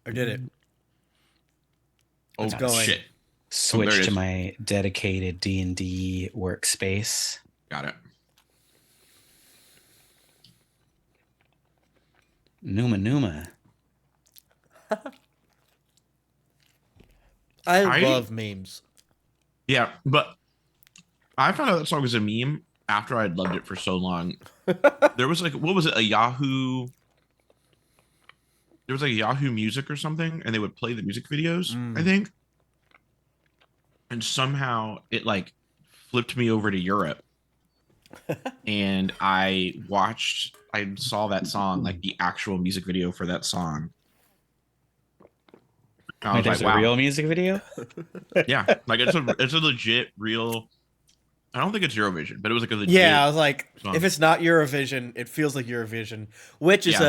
I did it. Oh It's going. shit! Switch it to is. my dedicated D&D workspace. Got it. Numa Numa. I I love memes. Yeah, but I found out that song was a meme after I'd loved it for so long. There was like, what was it? A Yahoo. There was like a Yahoo Music or something, and they would play the music videos, I Mm. think. And somehow it like flipped me over to Europe, and I saw that song, like the actual music video for that song. I Wait, was like, there's a wow, real music video? yeah, like it's a legit real. I don't think it's Eurovision, but it was like a Yeah, I legit was like, song. if it's not Eurovision, it feels like Eurovision, which is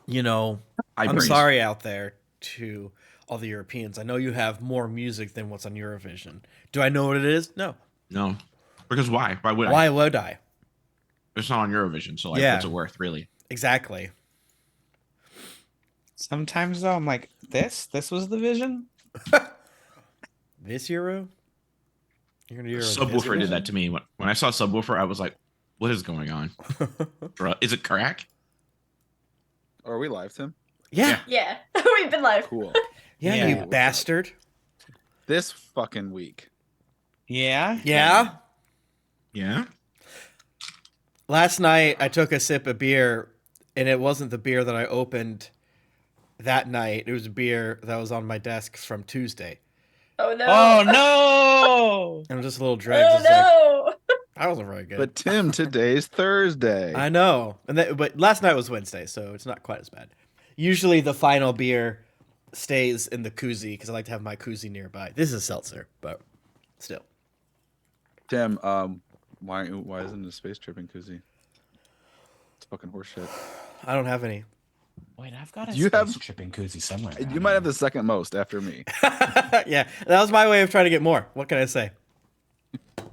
you know, I I'm praise. sorry out there to all the Europeans. I know you have more music than what's on Eurovision. Do I know what it is? No. No, because why? Why would I? Why would I? It's not on Eurovision, so like, Yeah. what's it worth, really? Exactly. Sometimes though, I'm like, this was the vision? This Euro? You're gonna do Euro Subwoofer did that to me. When I saw Subwoofer, I was like, what is going on? Bro, is it crack? Are we live, Tim? Yeah. Yeah, we've been live. Cool. Yeah, Yeah. you What's up? bastard. This fucking week. Yeah? Yeah. Yeah. Last night I took a sip of beer, and it wasn't the beer that I opened that night. It was a beer that was on my desk from Tuesday. Oh no. Oh no! And it was just a little dregs. Oh It's like, no. that wasn't very good. But Tim, today's Thursday. I know. But last night was Wednesday, so it's not quite as bad. Usually the final beer stays in the koozie because I like to have my koozie nearby. This is a seltzer, but still. Tim, why isn't it a space tripping koozie? It's fucking horseshit. I don't have any. Wait, I've got a You space have- tripping koozie somewhere. You around might have here. the second most after me. Yeah, that was my way of trying to get more. What can I say? It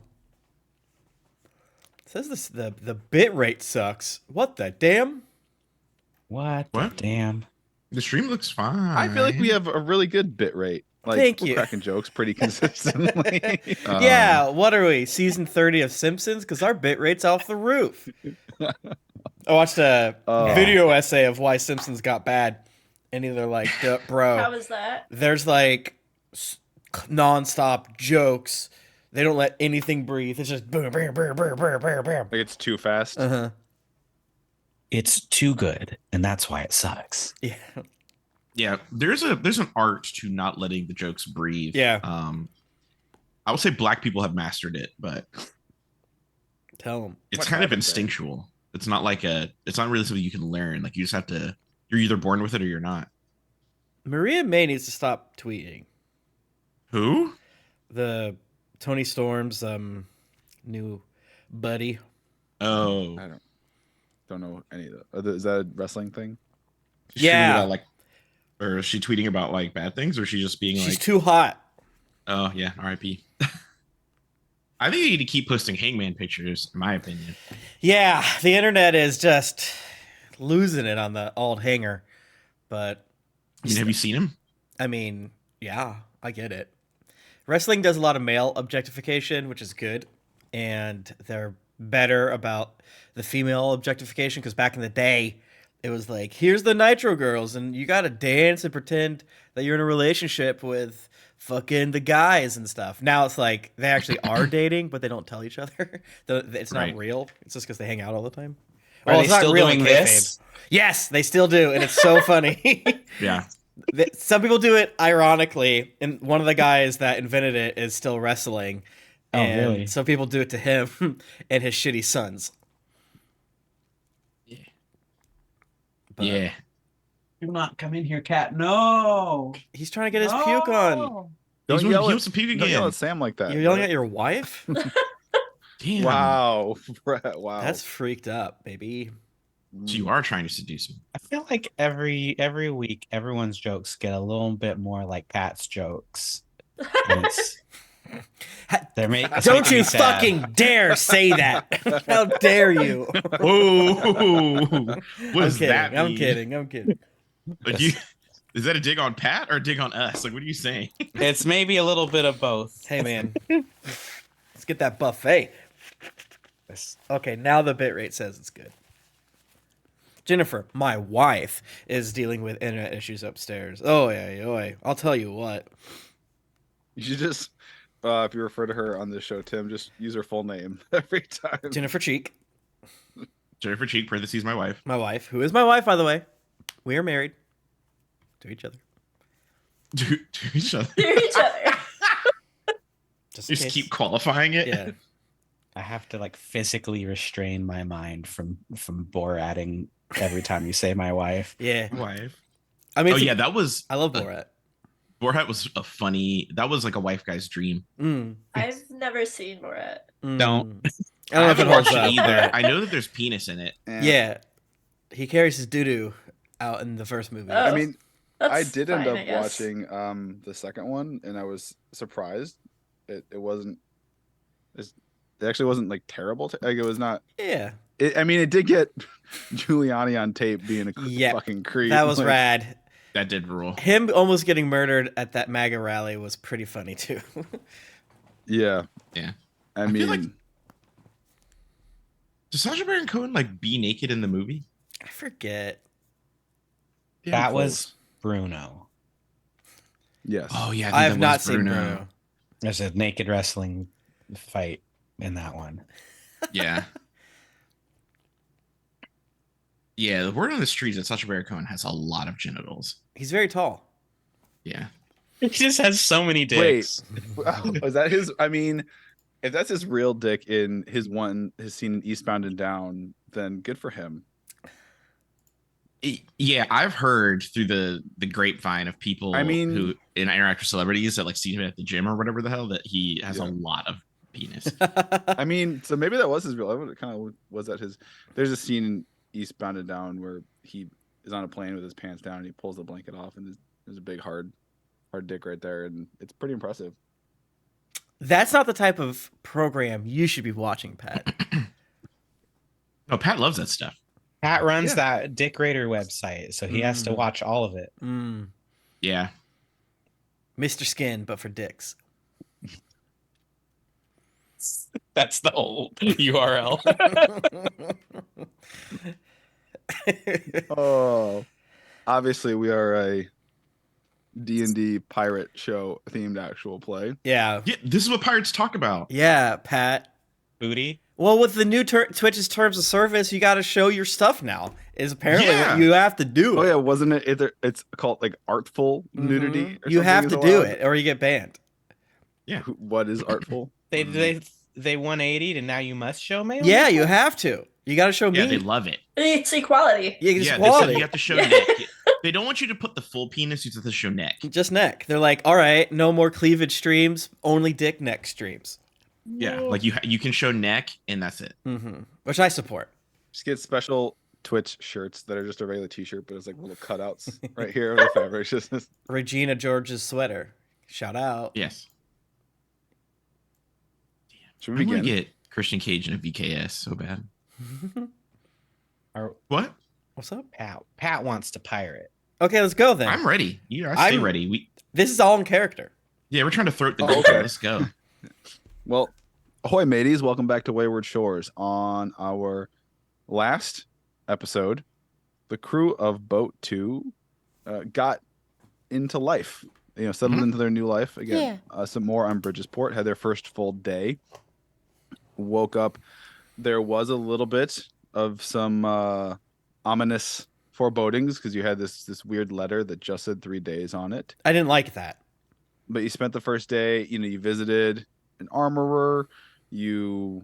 says this the bit rate sucks. What the damn? What? What? Damn. The stream looks fine. I feel like we have a really good bit rate. Like, Thank we're you. cracking jokes pretty consistently. Yeah, what are we? Season 30 of Simpsons? Because our bit rate's off the roof. I watched a video essay of why Simpsons got bad, and they're like, How bro, was that? there's like non-stop jokes. They don't let anything breathe. It's just boom, boom, boom, boom, boom, boom, boom. Like it's too fast. Uh-huh. It's too good, and that's why it sucks. Yeah. Yeah, there's an art to not letting the jokes breathe. Yeah. I would say black people have mastered it, but Tell them. it's What kind of haven't they? instinctual. It's not it's not really something you can learn. Like you just have to, you're either born with it or you're not. Maria May needs to stop tweeting. Who? The Tony Storm's new buddy. Oh, I don't know any of that. Is that a wrestling thing? She's tweeting Yeah. about, like, or is she tweeting about like bad things, or is she just being She's like, too hot. oh yeah, R.I.P. I think you need to keep posting Hangman pictures, in my opinion. Yeah, the internet is just losing it on the old hanger. But I mean, have you seen him? I mean, yeah, I get it. Wrestling does a lot of male objectification, which is good, and they're better about the female objectification because back in the day, it was like, here's the Nitro girls, and you gotta dance and pretend that you're in a relationship with fucking the guys and stuff. Now it's like they actually are dating, but they don't tell each other. It's not Right. real. It's just because they hang out all the time. Are they it's not still real in doing kayfabe. this? Yes, they still do, and it's so funny. Yeah. Some people do it ironically, and one of the guys that invented it is still wrestling. Oh, And really? some people do it to him and his shitty sons. But Yeah. Do not come in here, cat. No. he's trying to get his puke on. Don't He yell wants to puke Don't yell again. at Sam like that. You're yelling bro. at your wife? Damn. Wow. Brett, wow. That's freaked up, baby. So you are trying to seduce him. I feel like every week, everyone's jokes get a little bit more like Pat's jokes. And Don't you fucking dare say that. How dare you? Whoa. What I'm does kidding. that mean? I'm kidding. Like you Is that a dig on Pat or a dig on us? Like, what are you saying? It's maybe a little bit of both. Hey, man. Let's get that buffet. Okay, now the bitrate says it's good. Jennifer, my wife, is dealing with internet issues upstairs. Oh, yeah. I'll tell you what. You should just, if you refer to her on this show, Tim, just use her full name every time. Jennifer Cheek, Jennifer Cheek, parentheses, my wife. my wife, who is my wife, by the way. We are married to each other. To each other. To each other. Just in Just case. keep qualifying it. Yeah. I have to like physically restrain my mind from Borating every time you say my wife. Yeah. Wife. I mean, Oh yeah, that was. I love Borat. Borat was a funny. That was like a wife guy's dream. I've never seen Borat. Don't. I don't know if it haven't holds watched up. it either. but- I know that there's penis in it. Yeah. He carries his doo-doo out in the first movie. Oh. I mean, That's I did end fine, up I guess. watching the second one, and I was surprised. It wasn't. It actually wasn't like terrible. Like it was not. Yeah. I mean, it did get Giuliani on tape being a Yeah, fucking creep. That was Like, rad. That did rule. Him almost getting murdered at that MAGA rally was pretty funny, too. Yeah. Yeah. I feel mean, like- Does Sacha Baron Cohen like be naked in the movie? I forget. damn That close. was Bruno. Yes. Oh yeah, I have not seen Bruno. There's a naked wrestling fight in that one. Yeah. Yeah, the word on the street is that Sacha Baron Cohen has a lot of genitals. He's very tall. Yeah. He just has so many dicks. Is that his? I mean, if that's his real dick in his scene in Eastbound and Down, then good for him. Yeah, I've heard through the grapevine of people I mean- who interact with celebrities that like see him at the gym or whatever the hell that he has a Yeah. lot of penis. I mean, so maybe that was his real. I would kind of was that his. There's a scene in Eastbound and Down where he is on a plane with his pants down and he pulls the blanket off and there's a big hard dick right there, and it's pretty impressive. That's not the type of program you should be watching, Pat. No, Pat loves that stuff. Pat runs Yeah. that Dick Raider website, so he has to Mm. watch all of it. Yeah. Mr. Skin, but for dicks. That's the whole URL. Oh, obviously we are a D&D pirate show themed actual play. Yeah. Yeah, this is what pirates talk about. Yeah, Pat. Booty. Well, with the new Twitch's terms of service, you got to show your stuff now. Is apparently Yeah. what you have to do. Oh yeah, wasn't it? It's called like artful nudity. Mhm. Or You something have is to do allowed? it, or you get banned. What is artful? They 180 and now you must show male. Yeah, nipple? you have to. You got to show Yeah, me. they love it. It's equality. Yeah, it's Yeah, they said quality. you have to show Yeah. neck. They don't want you to put the full penis. You have to show neck. Just neck. They're like, all right, no more cleavage streams, only dick neck streams. Yeah, like you can show neck and that's it. Which I support. Just get special Twitch shirts that are just a regular T-shirt, but it's like little cutouts right here of the fabric. It's just Regina George's sweater. Shout out. Yes. should I we want to begin? get Christian Cage in a VKS so bad. Or What? What's up? Pat wants to pirate. Okay, let's go then. I'm ready. Yeah, I stay I'm- ready. This is all in character. We're trying to throat the Oh, goal. okay. Let's go. Well, ahoy, mateys! Welcome back to Wayward Shores. On our last episode, the crew of Boat 2 got into life. Settled Mhm. into their new life again. Some more on Bridgesport. Had their first full day. Woke up. There was a little bit of some ominous forebodings because you had this weird letter that just said 3 days on it. I didn't like that. But you spent the first day, you visited an armorer. You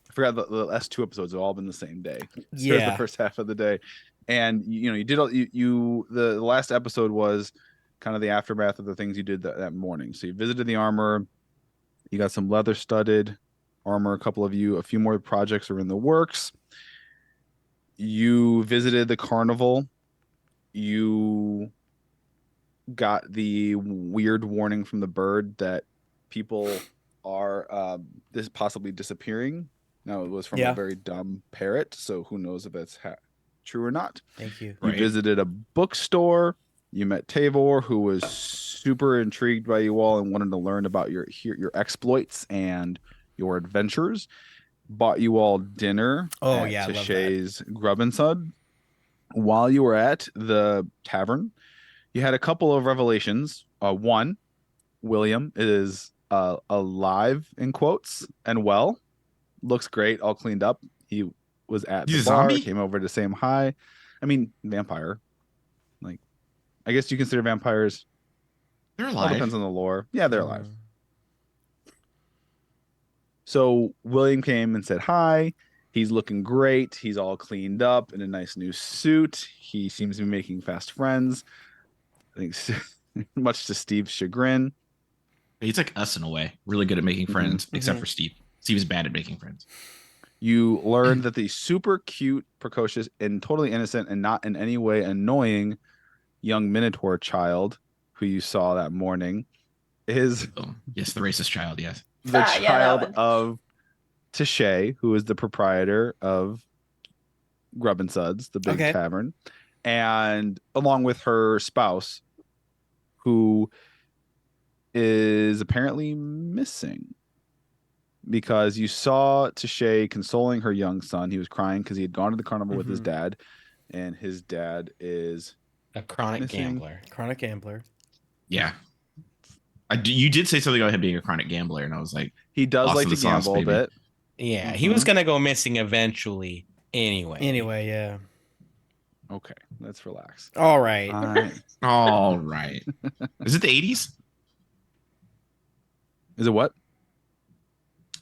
I forgot the last 2 episodes have all been the same day. So it was Yeah. the first half of the day. And you did all the last episode was kind of the aftermath of the things you did that morning. So you visited the armorer, you got some leather studded armor, a few more projects are in the works. You visited the carnival. You got the weird warning from the bird that people are possibly disappearing. Now it was from Yeah. a very dumb parrot, so who knows if that's True or not? Thank you. You Right. visited a bookstore. You met Tavor, who was super intrigued by you all and wanted to learn about your exploits and your adventures. Bought you all dinner Oh, at yeah, I love that. Tashay's Grub and Sud. While you were at the tavern, you had a couple of revelations. One, William is alive in quotes and well, looks great, all cleaned up. He was at He's the a bar, zombie? came over to say him hi. I mean, vampire. Like, I guess you consider vampires. They're All alive. depends on the lore. Yeah, they're alive. Mm. So William came and said hi. He's looking great. He's all cleaned up in a nice new suit. He seems to be making fast friends. I think much to Steve's chagrin. He's like us in a way. Really good at making friends, except Mhm. for Steve. Steve is bad at making friends. You learned that the super cute, precocious, and totally innocent and not in any way annoying young Minotaur child who you saw that morning is Oh, yes, the racist child. Yes. the Ah, yeah, that child one. of Tashay, who is the proprietor of Grub and Suds, the big Okay. tavern, and along with her spouse, who is apparently missing because you saw Tashay consoling her young son. He was crying because he had gone to the carnival with his Mhm. dad, and his dad is A chronic Missing. gambler. Chronic gambler. Yeah. You did say something about him being a chronic gambler, and I was like, he does Lost like in to the sauce, gamble a baby. bit. Yeah, he was Mhm. gonna go missing eventually. Anyway, yeah. Okay, let's relax. All right. all right. Is it the 80s? Is it what?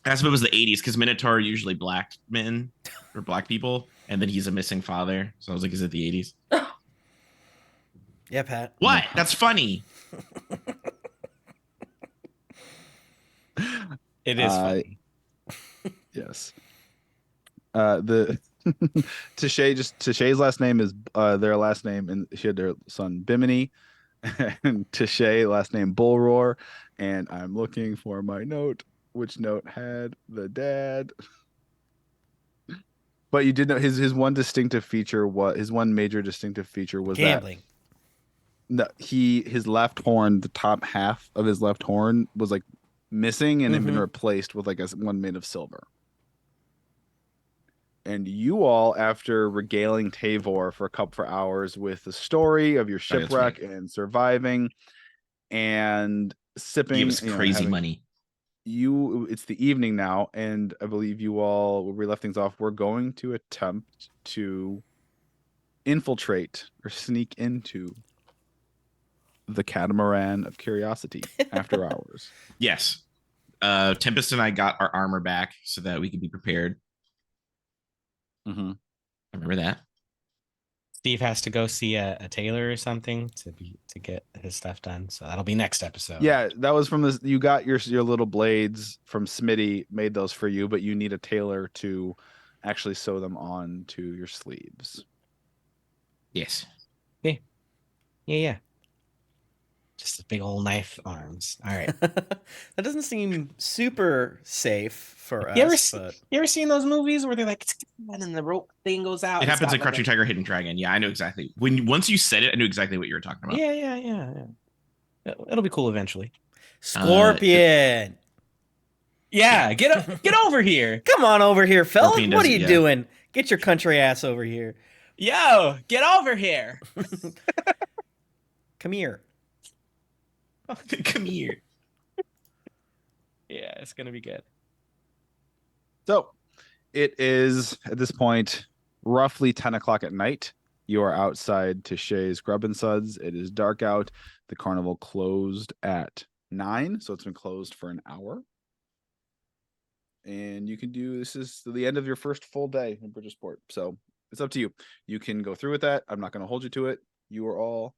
I asked if it was the 80s because Minotaur are usually black men or black people, and then he's a missing father. So I was like, is it the 80s? Yeah, Pat. What? That's funny. It is Uh, funny. Yes. The Tashay's last name is their last name, and she had their son Bimini, and Tashay last name Bullroar, and I'm looking for my note, which note had the dad. But you did know his one distinctive feature, what his one major distinctive feature was Gambling. that his left horn, the top half of his left horn was like missing and had been Mhm. replaced with like one made of silver. And you all, after regaling Tavor for hours with the story of your Oh, that's shipwreck and surviving and sipping, Give us crazy having- money. it's the evening now, and I believe you all, where we left things off, we're going to attempt to infiltrate or sneak into the catamaran of curiosity after hours. Yes. Tempest and I got our armor back so that we could be prepared. Mm-hmm. I remember that. Steve has to go see a tailor or something to get his stuff done. So that'll be next episode. Yeah, that was from this. You got your little blades from Smitty, made those for you, but you need a tailor to actually sew them on to your sleeves. Yes. Yeah. Just big old knife arms. All right. That doesn't seem super safe for You ever, us, but you ever seen those movies where they're like, and then the rope thing goes out? It It's happens got in like Crouching Tiger, Hidden Dragon. Yeah, I know exactly. Once you said it, I knew exactly what you were talking about. Yeah. It'll be cool eventually. Scorpion. Yeah, get over here. Come on over here, fella. Scorpion What does are it, you yeah. doing? Get your country ass over here. Yo, get over here. Come here. Come here. Yeah, it's gonna be good. So it is at this point roughly 10 o'clock at night. You are outside Tashay's Grub and Suds. It is dark out. The carnival closed at 9, so it's been closed for an hour. And you can this is the end of your first full day in Bridgesport. So it's up to you. You can go through with that. I'm not going to hold you to it. You are all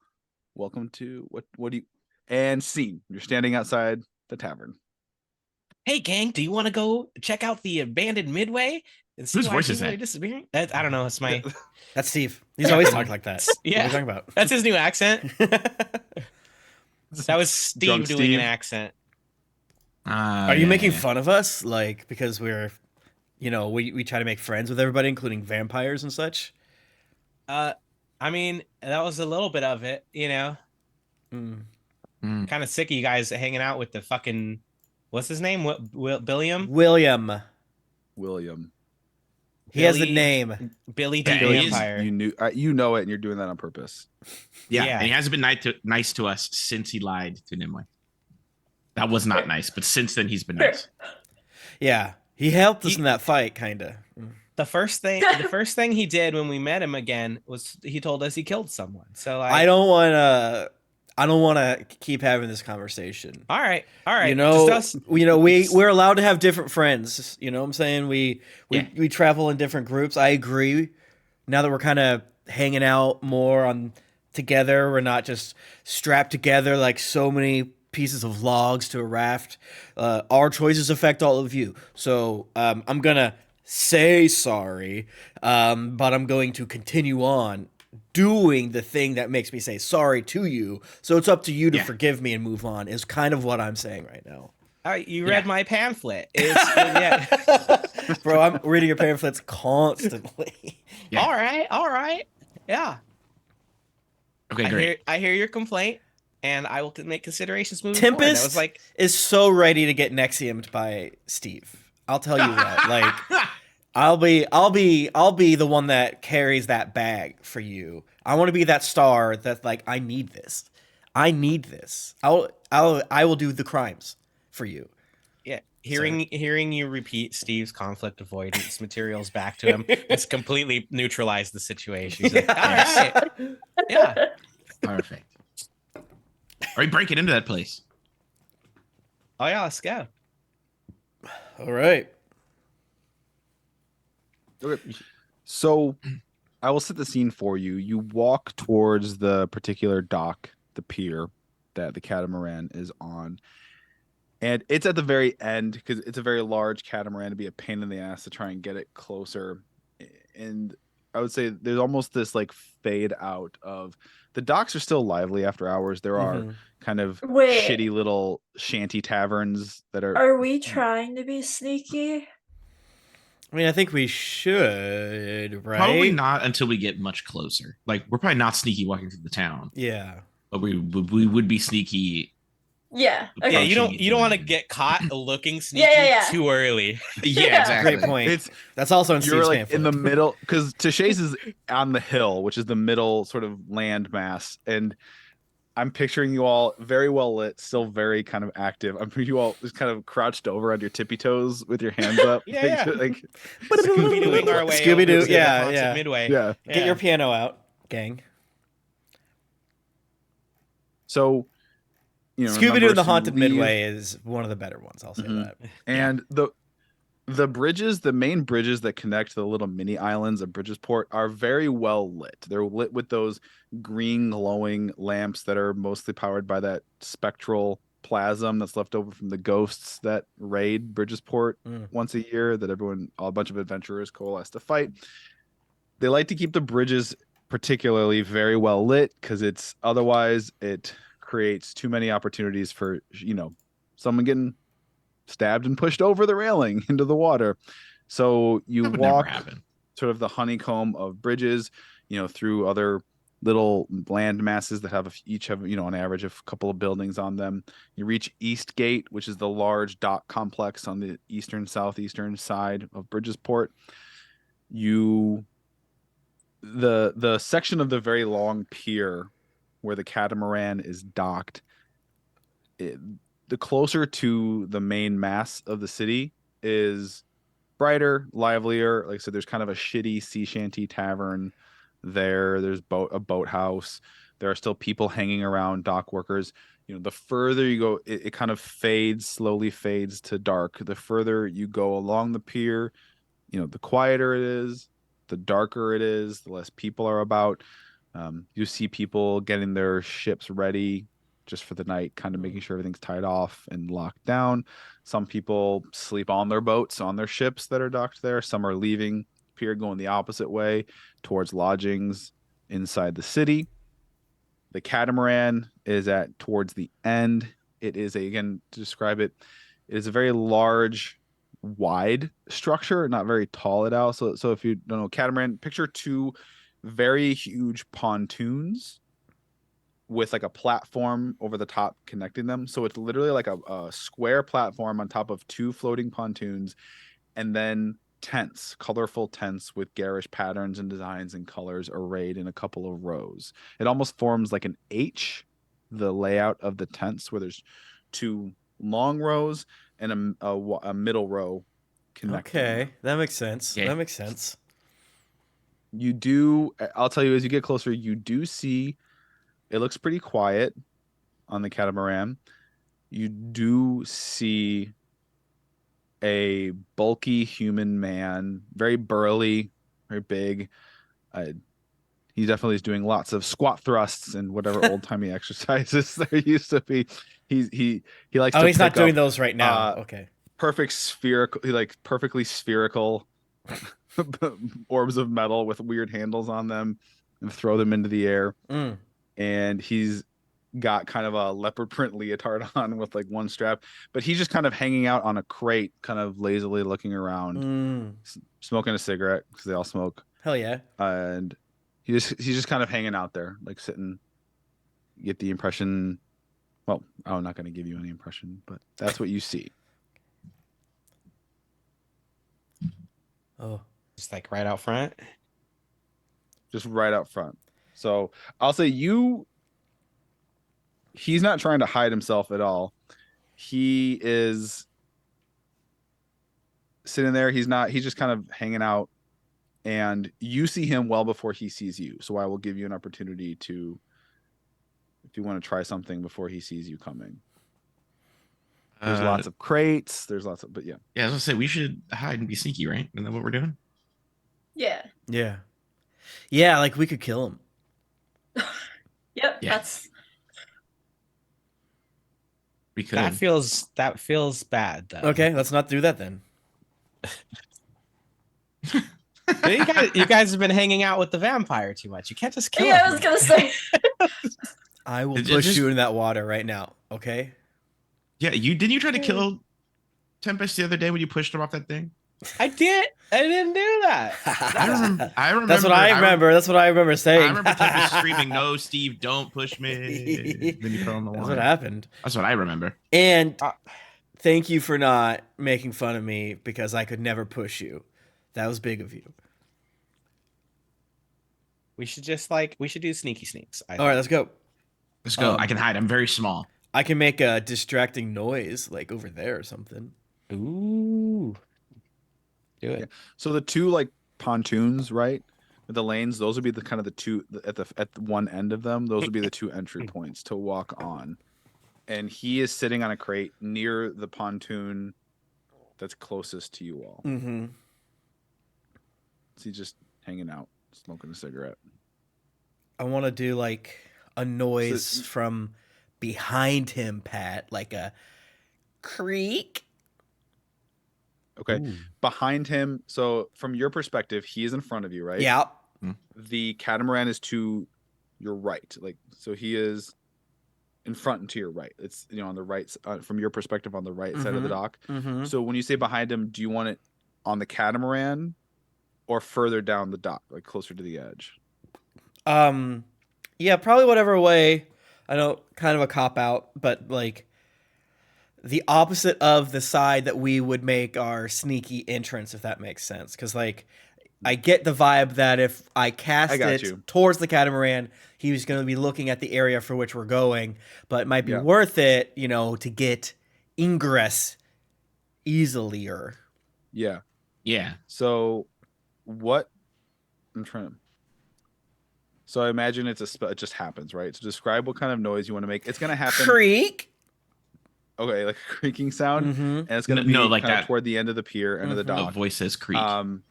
welcome to what do you and scene. You're standing outside the tavern. Hey, gang, do you want to go check out the abandoned Midway and see Whose why voice is people that? are disappearing? I don't know. It's my That's Steve. He's always talked like that. Yeah. What are you talking about? that's his new accent. That was Steve Drunk doing Steve. an accent. Are you making fun of us? Like, because we're, we try to make friends with everybody, including vampires and such? I mean, that was a little bit of it, you know. Mm. Mm. Kind of sick of you guys hanging out with the fucking, what's his name? Billiam? William. William. He has a Billy- name. Billy Yeah, D. he is- Vampire. You knew, you know it, and you're doing that on purpose. Yeah, Yeah. and he hasn't been nice to us since he lied to Nimue. That was not nice, but since then he's been nice. Yeah, he helped us He- in that fight, kind of. The first thing he did when we met him again was he told us he killed someone. So like, I don't want to. I don't want to keep having this conversation. all right. You know, just us. we're allowed to have different friends. You know what I'm saying? We Yeah. travel in different groups. I agree. Now that we're kind of hanging out more on together, we're not just strapped together like so many pieces of logs to a raft. Our choices affect all of you. So I'm gonna say sorry, but I'm going to continue on doing the thing that makes me say sorry to you. So it's up to you to Yeah. forgive me and move on. Is kind of what I'm saying right now. All right, you read Yeah. my pamphlet. Yeah. Bro, I'm reading your pamphlets constantly. Yeah. All right. Yeah. Okay, great. I hear your complaint, and I will make considerations moving forward. That Tempest was like, is so ready to get Nexiumed by Steve. I'll tell you what. Like, I'll be the one that carries that bag for you. I want to be that star that's like, I need this. I need this. I will do the crimes for you. yeah. Hearing you repeat Steve's conflict avoidance materials back to him, it's completely neutralized the situation. He's like, all right. Yeah. Perfect. Are you breaking into that place? Oh yeah, let's go. All right. Okay. So I will set the scene for you. You walk towards the particular dock, the pier that the catamaran is on. And it's at the very end because it's a very large catamaran to be a pain in the ass to try and get it closer. And I would say there's almost this like fade out of the docks are still lively after hours. There are Mhm. kind of Wait. shitty little shanty taverns that are Are we trying to be sneaky? I mean, I think we should, right? Probably not until we get much closer. Like we're probably not sneaky walking through the town, Yeah. but we would be sneaky. Yeah. Okay. Yeah, Approaching you don't want to it. get caught looking sneaky yeah. too early. Yeah, Yeah. exactly. Great point. It's That's also in you're Steve's like pamphlet. in the middle because Tasha's is on the hill, which is the middle sort of land mass, and I'm picturing you all very well lit, still very kind of active. I'm picturing you all just kind of crouched over on your tippy toes with your hands up. Yeah, yeah. like Scooby-Dooing our way Scooby-Doo, over to the yeah, Ponce yeah. Midway. yeah. Get your piano out, gang. So you know, Scooby remember, Doo and the so you Haunted leave, Midway is one of the better ones. I'll say Mhm. that. and the bridges, the main bridges that connect to the little mini islands of Bridgesport are very well lit. They're lit with those green glowing lamps that are mostly powered by that spectral plasm that's left over from the ghosts that raid Bridgesport Mm. once a year that a bunch of adventurers coalesce to fight. They like to keep the bridges particularly very well lit because it creates too many opportunities for, you know, someone getting stabbed and pushed over the railing into the water. So you That would never walk happen. sort of the honeycomb of bridges, you know, through other little land masses that each have, you know, on average a couple of buildings on them. You reach East Gate, which is the large dock complex on the southeastern side of Bridgesport. The section of the very long pier where the catamaran is docked, the closer to the main mass of the city is brighter, livelier. Like I said, there's kind of a shitty sea shanty tavern there. There's a boathouse. There are still people hanging around, dock workers. You know, the further you go, it kind of slowly fades to dark. The further you go along the pier, you know, the quieter it is, the darker it is, the less people are about. You see people getting their ships ready just for the night, kind of making sure everything's tied off and locked down. Some people sleep on their boats, on their ships that are docked there. Some are leaving pier, going the opposite way towards lodgings inside the city. The catamaran is towards the end. It is again, to describe it, it is a very large, wide structure, not very tall at all. So if you don't know, catamaran, picture two very huge pontoons with like a platform over the top connecting them. So it's literally like a square platform on top of 2 floating pontoons, and then tents, colorful tents with garish patterns and designs and colors arrayed in a couple of rows. It almost forms like an H, the layout of the tents, where there's 2 long rows and a middle row connecting. Okay, that makes sense. Yeah. That makes sense. You do, I'll tell you, as you get closer, you do see it looks pretty quiet on the catamaran. You do see a bulky human man, very burly, very big. He definitely is doing lots of squat thrusts and whatever old timey exercises there used to be. He likes Oh, to he's not pick doing up those right now. Okay. perfect spherical, like perfectly spherical orbs of metal with weird handles on them and throw them into the air. Mm. And he's got kind of a leopard print leotard on with like one strap, but he's just kind of hanging out on a crate, kind of lazily looking around, smoking a cigarette because they all smoke. Hell yeah. And he's just kind of hanging out there, like sitting. You get the impression. Well, I'm not going to give you any impression, but that's what you see. Oh. Just like right out front. Just right out front. So I'll say he's not trying to hide himself at all. He is sitting there. He's just kind of hanging out, and you see him well before he sees you. So I will give you an opportunity to, if you want to try something before he sees you coming. There's lots of crates. There's lots of, but yeah. Yeah, I was gonna say we should hide and be sneaky, right? Isn't that what we're doing? Yeah. Yeah. Yeah, like we could kill him. Yep. Yeah. That's We could. That feels bad though. Okay, let's not do that then. You guys have been hanging out with the vampire too much. You can't just kill yeah. him. I was gonna say. I will It push just- you in that water right now. Okay. Yeah, didn't you try to kill Tempest the other day when you pushed him off that thing? I didn't do that. I remember. That's what I remember. That's what I remember I saying. remember Tempest screaming, "No, Steve, don't push me!" Then you fell in the That's water. what happened. That's what I remember. And thank you for not making fun of me because I could never push you. That was big of you. We should do sneaky sneaks. All right, let's go. Let's go. I can hide. I'm very small. I can make a distracting noise like over there or something. Ooh. Do it. Yeah. So the 2 like pontoons, right? The lanes, those would be the kind of the 2 at one end of them. Those would be the 2 entry points to walk on. And he is sitting on a crate near the pontoon that's closest to you all. Mm-hmm. So he's just hanging out, smoking a cigarette. I want to do like a noise from behind him, Pat, like a creak. Okay. Ooh. Behind him, so from your perspective, he is in front of you, right? Yeah. The catamaran is to your right. Like, so he is in front and to your right. It's, on the right, from your perspective, on the right side of the dock. Mm-hmm. So when you say behind him, do you want it on the catamaran or further down the dock, like closer to the edge? Yeah, probably whatever way. I know, kind of a cop out, but like the opposite of the side that we would make our sneaky entrance, if that makes sense. Because like I get the vibe that if I cast it towards the catamaran, he was going to be looking at the area for which we're going, but it might be worth it, to get ingress easilier. Yeah. Yeah. So what I'm trying to. So I imagine it just happens, right? So describe what kind of noise you want to make. It's going to happen. Creak. Okay, like a creaking sound, and it's going to be like kind that of toward the end of the pier, end of the dock. The voice says creak. And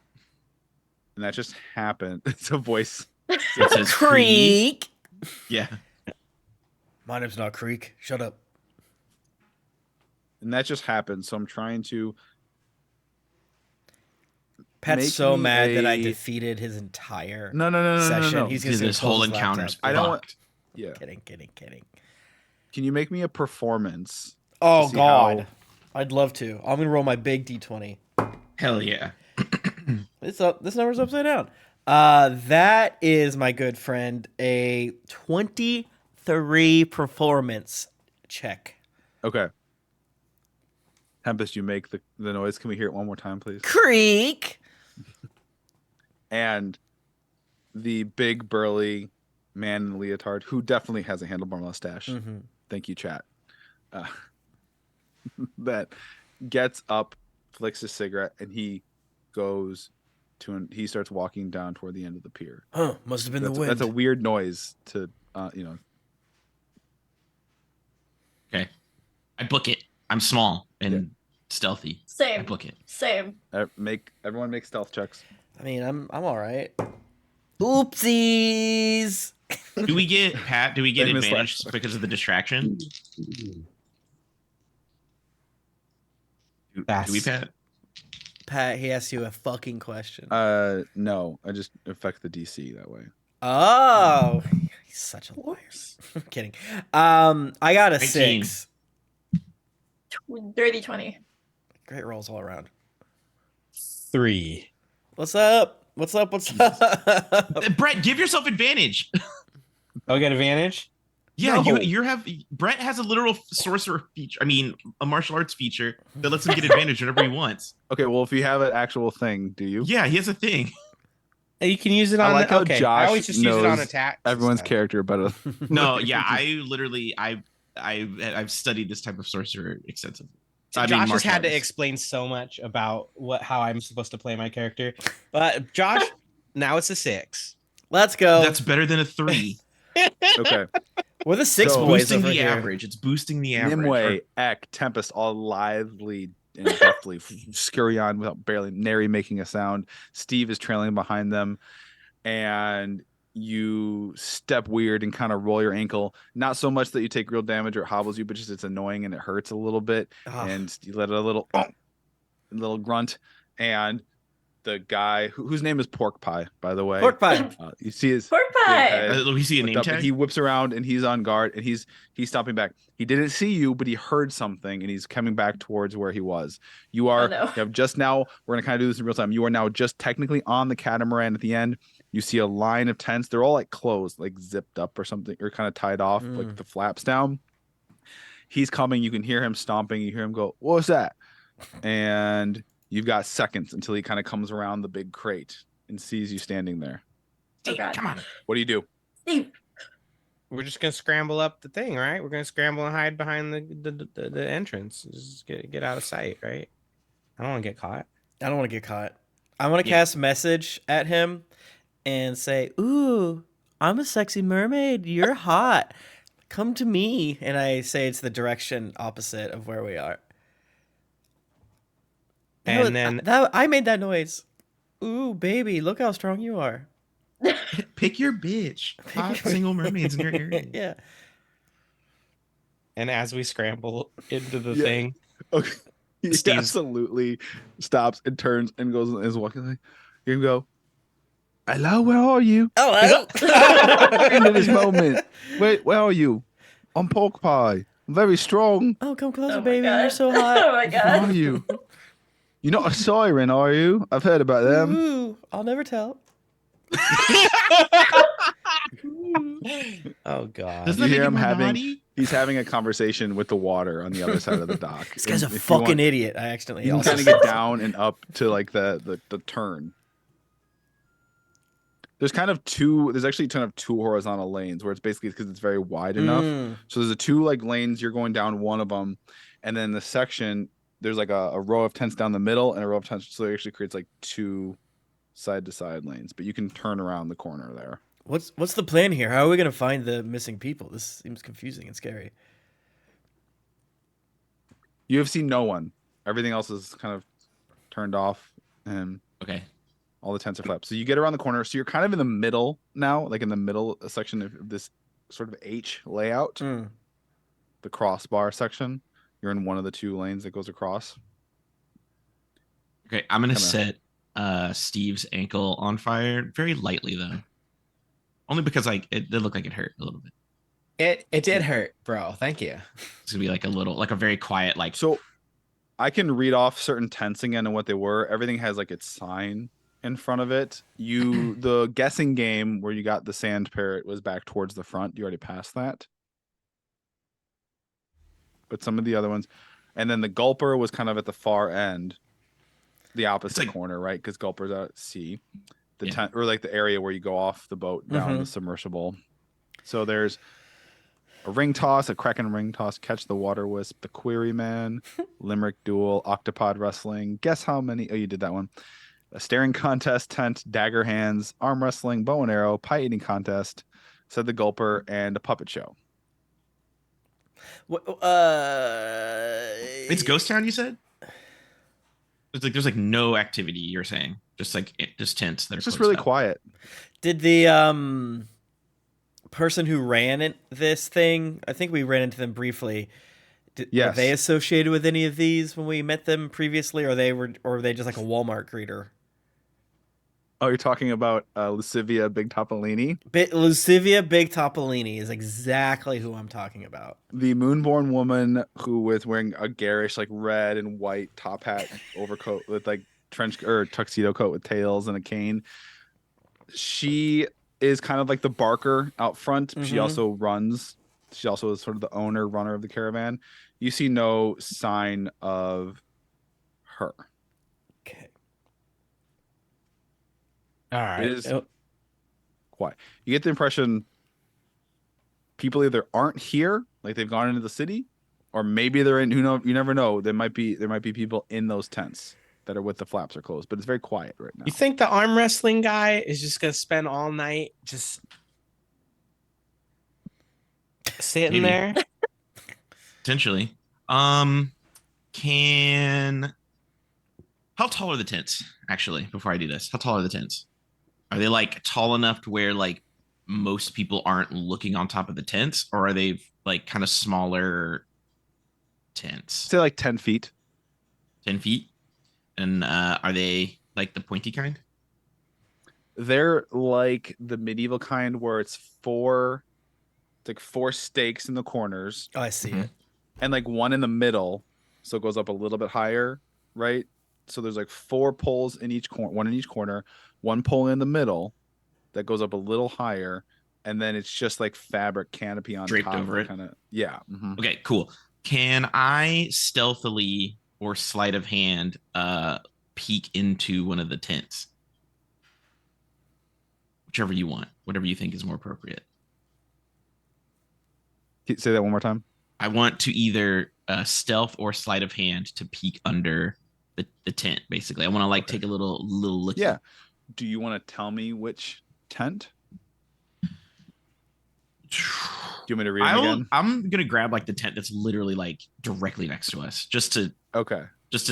that just happened. It's a voice. It says creak. Yeah. My name's not Creek. Shut up. And that just happened. So I'm trying to. Pat's so mad that I defeated his entire no, session. no. He's gonna This whole encounter's I don't want. Yeah. Kidding. Can you make me a performance? Oh God, I'd love to. I'm gonna roll my big D20. Hell yeah. This number's upside down. That is my good friend. A 23 performance check. Okay. Tempest, you make the noise. Can we hear it one more time, please? Creak. And the big burly man in the leotard, who definitely has a handlebar mustache. Mm-hmm. Thank you, chat. That gets up, flicks his cigarette, and he goes he starts walking down toward the end of the pier. Huh, must have been the wind. That's a weird noise to, Okay. I book it. I'm small and stealthy. I Same. book it. Same. Everyone make stealth checks. I mean, I'm all right. Oopsies. Do we get Pat? Do we get Famous advantage last- because of the distraction? Do we, Pat? Pat, he asked you a fucking question. No, I just affect the DC that way. Oh, he's such a liar. I'm kidding. I got a 19. 6. Dirty 20. Great rolls all around. 3. What's up? What's up? What's up? Brett, give yourself advantage. Oh, we got advantage? Yeah, No. you have Brett has a literal sorcerer feature. I mean, a martial arts feature that lets him get advantage whenever he wants. Okay, well, if you have an actual thing, do you? Yeah, he has a thing. You can use it I on. like how okay, Josh I always just use it on knows attack. Everyone's character better. No, yeah, I've studied this type of sorcerer extensively. I mean, Josh has martial had to arts. explain so much about how I'm supposed to play my character. But Josh, now it's a 6. Let's go. That's better than a 3. Okay. We're the 6 So- boys Boosting over the here. average. It's boosting the average. Nimue, Ek, Tempest, all lively and deftly scurry on without barely nary making a sound. Steve is trailing behind them, and you step weird and kind of roll your ankle. Not so much that you take real damage or it hobbles you, but just it's annoying and it hurts a little bit. Ah. And you let a little grunt, and the guy whose name is Pork Pie, by the way. Pork pie. You see his Pork big pie. head. We see a Looked name up, and tag. he whips around and he's on guard and he's stopping back. He didn't see you, but he heard something and he's coming back towards where he was. You are no. you have just now, we're gonna kind of do this in real time. You are now just technically on the catamaran at the end. You see a line of tents. They're all like closed, like zipped up or something, or kind of tied off, like the flaps down. He's coming, you can hear him stomping, you hear him go, "What's that?" And you've got seconds until he kind of comes around the big crate and sees you standing there. Oh, God. Come on. What do you do? Steve. We're just gonna scramble up the thing, right? We're gonna scramble and hide behind the entrance. Just get out of sight, right? I don't want to get caught. I don't want to get caught. I want to Yeah. cast message at him and say, "Ooh, I'm a sexy mermaid. You're hot. Come to me." And I say it's the direction opposite of where we are. And then I made that noise. Ooh, baby, look how strong you are. Pick your bitch. Hot single mermaids in your area. Yeah. and as we scramble into the Yeah. thing, Okay. He Steve's- absolutely stops and turns and goes and is walking like, you can go, "Hello, where are you?" Hello. Into this moment. Where are you? I'm Pork Pie. I'm very strong. Oh, come closer, Oh my baby. You're God. so Oh hot. my Where are God. you? You're not a siren, are you? I've heard about them. Ooh, I'll never tell. oh god, Doesn't You that hear make him him having- naughty? He's having a conversation with the water on the other side of the dock. This guy's a And if you fucking want- idiot. I accidentally You can also kind of get down and up to like the turn. There's actually kind of two horizontal lanes where it's basically because it's very wide enough. Mm. So there's two like lanes, you're going down one of them, and then the section there's like a row of tents down the middle and a row of tents, so it actually creates like two side to side lanes, but you can turn around the corner there. What's the plan here? How are we gonna find the missing people? This seems confusing and scary. You have seen no one. Everything else is kind of turned off and Okay. all the tents are flapped. So you get around the corner, so you're kind of in the middle now, like in the middle section of this sort of H layout, Mm. the crossbar section. You're in one of the two lanes that goes across. Okay. I'm gonna Kinda- set Steve's ankle on fire very lightly though. Only because like it did look like it hurt a little bit. it did hurt, bro. Thank you. It's gonna be like a very quiet like So I can read off certain tents again and what they were. Everything has like its sign in front of it. The guessing game where you got the sand parrot was back towards the front. You already passed that. But some of the other ones, and then the gulper was kind of at the far end, the opposite corner, right? Because gulper's out at sea, tent, or like the area where you go off the boat down the submersible. So there's a ring toss, a kraken ring toss, catch the water wisp, the quarryman, limerick duel, octopod wrestling. Guess how many? Oh, you did that one. A staring contest, tent, dagger hands, arm wrestling, bow and arrow, pie eating contest, said the gulper, and a puppet show. It's Ghost Town, you said? There's like no activity, you're saying. Just tents that are just really quiet. Did the person who ran this thing, I think we ran into them briefly. Were they associated with any of these when we met them previously, or were they just like a Walmart greeter? Oh, you're talking about Lucivia Big Topolini? Lucivia Big Topolini is exactly who I'm talking about. The moonborn woman who was wearing a garish, like red and white top hat overcoat with like trench or tuxedo coat with tails and a cane. She is kind of like the barker out front. She also runs. She also is sort of the runner of the caravan. You see no sign of her. Okay. All right. It is quiet. You get the impression people either aren't here, like they've gone into the city, or maybe they're in. You never know. There might be people in those tents that are with the flaps are closed, but it's very quiet right now. You think the arm wrestling guy is just gonna spend all night just sitting there? Potentially. How tall are the tents, actually, before I do this? How tall are the tents? Are they like tall enough to where like most people aren't looking on top of the tents, or are they like kind of smaller tents? Say like 10 feet. 10 feet? And are they like the pointy kind? They're like the medieval kind where it's four stakes in the corners. Oh, I see it. And like one in the middle, so it goes up a little bit higher, right? So there's like 4 poles in each corner, one in each corner, one pole in the middle that goes up a little higher, and then it's just like fabric canopy on draped top over it. Kind of, yeah. Mm-hmm. Okay, cool. Can I stealthily or sleight of hand peek into one of the tents? Whichever you want, whatever you think is more appropriate. Say that one more time. I want to either stealth or sleight of hand to peek under the tent. Basically, I want to like take a little look. Yeah. Do you want to tell me which tent? Do you want me to read it again? I'm gonna grab like the tent that's literally like directly next to us, just to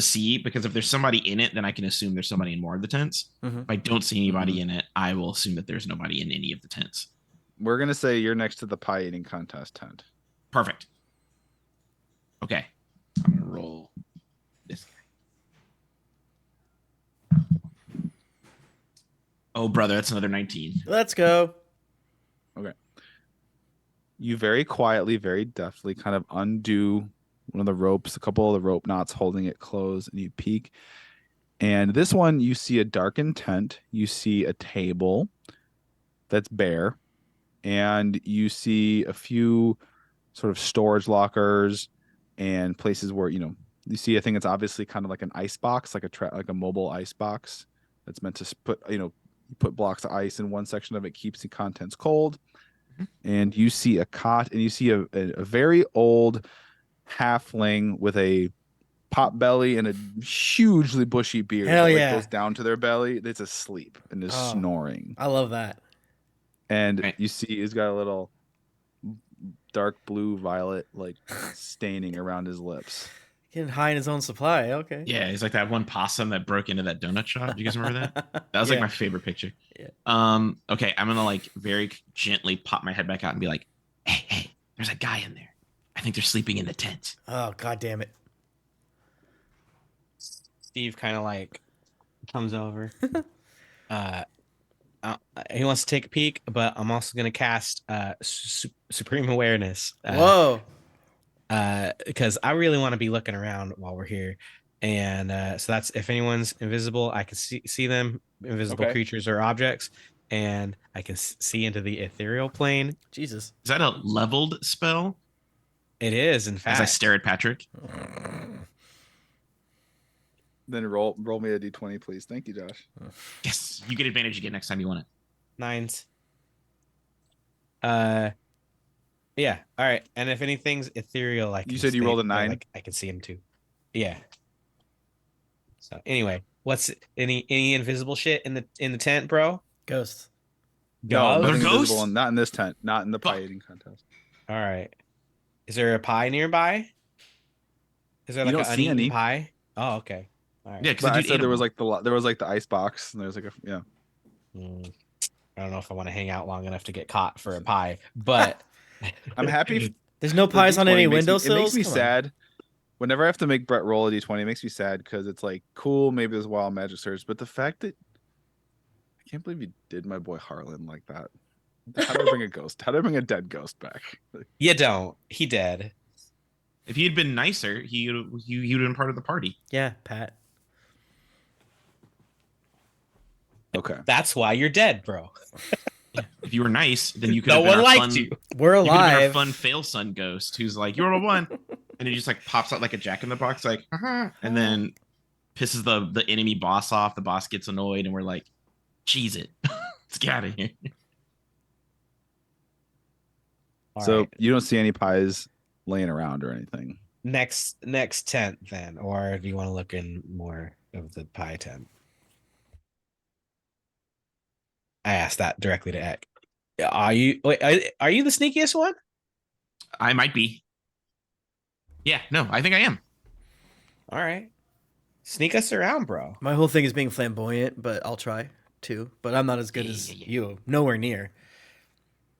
see, because if there's somebody in it, then I can assume there's somebody in more of the tents. If I don't see anybody in it, I will assume that there's nobody in any of the tents. We're gonna say you're next to the pie eating contest tent. Perfect. Okay, I'm gonna roll this guy. Oh, brother, that's another 19. Let's go. Okay. You very quietly, very deftly kind of undo one of the ropes, a couple of the rope knots holding it closed, and you peek. And this one, you see a darkened tent. You see a table that's bare. And you see a few sort of storage lockers and places where, you see a thing that's obviously kind of like an ice box, like a mobile ice box that's meant to put, you put blocks of ice in one section of it, keeps the contents cold. And you see a cot, and you see a very old halfling with a pot belly and a hugely bushy beard. Hell that, yeah. Goes down to their belly. That's asleep and is snoring. I love that. And you see he's got a little dark blue violet like staining around his lips. Getting high in his own supply. Okay. Yeah, he's like that one possum that broke into that donut shop. Do you guys remember that? That was like my favorite picture. Yeah. Okay, I'm gonna like very gently pop my head back out and be like, hey, there's a guy in there. I think they're sleeping in the tent. Oh, god damn it. Steve kind of like comes over. He wants to take a peek, but I'm also going to cast Supreme Awareness. Whoa. Because I really want to be looking around while we're here. And so that's if anyone's invisible, I can see them, invisible Okay. creatures or objects, and I can see into the ethereal plane. Jesus. Is that a leveled spell? It is, in fact. As I stare at Patrick. Then roll me a d20, please. Thank you, Josh. Yes, you get advantage again next time you want it. 9s. Yeah. All right. And if anything's ethereal, I can You said you rolled a 9? Like I can see him too. Yeah. So anyway, what's any invisible shit in the tent, bro? Ghosts. No, nothing Ghosts? invisible. Not in this tent. Not in the pie eating contest. All right. Is there a pie nearby? Is there You like don't an see uneaten any. pie? Oh, okay. All right. Yeah, But I because said there was like the ice box, and there was like a yeah. I don't know if I want to hang out long enough to get caught for a pie, but I'm happy. There's no pies on D20 any makes me- windowsills. It makes me Come on. sad. Whenever I have to make Brett roll a d20, it makes me sad because it's like cool. Maybe there's wild magic surge, but the fact that I can't believe you did my boy Harlan like that. How do I bring a ghost? How do I bring a dead ghost back? you don't. He dead. if he had been nicer, he would have been part of the party. Yeah, Pat. Okay. That's why you're dead, bro. If you were nice, then you could. No have been one our liked fun, you. We're You could have been our alive. fun fail son ghost who's like, "You're the one," and he just like pops out like a jack in the box, like, and then pisses the enemy boss off. The boss gets annoyed, and we're like, "Cheese it, let's get out of here." All So right. you don't see any pies laying around or anything. next tent then, or do you want to look in more of the pie tent? I asked that directly to Eck. Are you are you the sneakiest one? I might be. Yeah, no, I think I am. All right, sneak us around, bro. My whole thing is being flamboyant, but I'll try too. But I'm not as good as you. Nowhere near.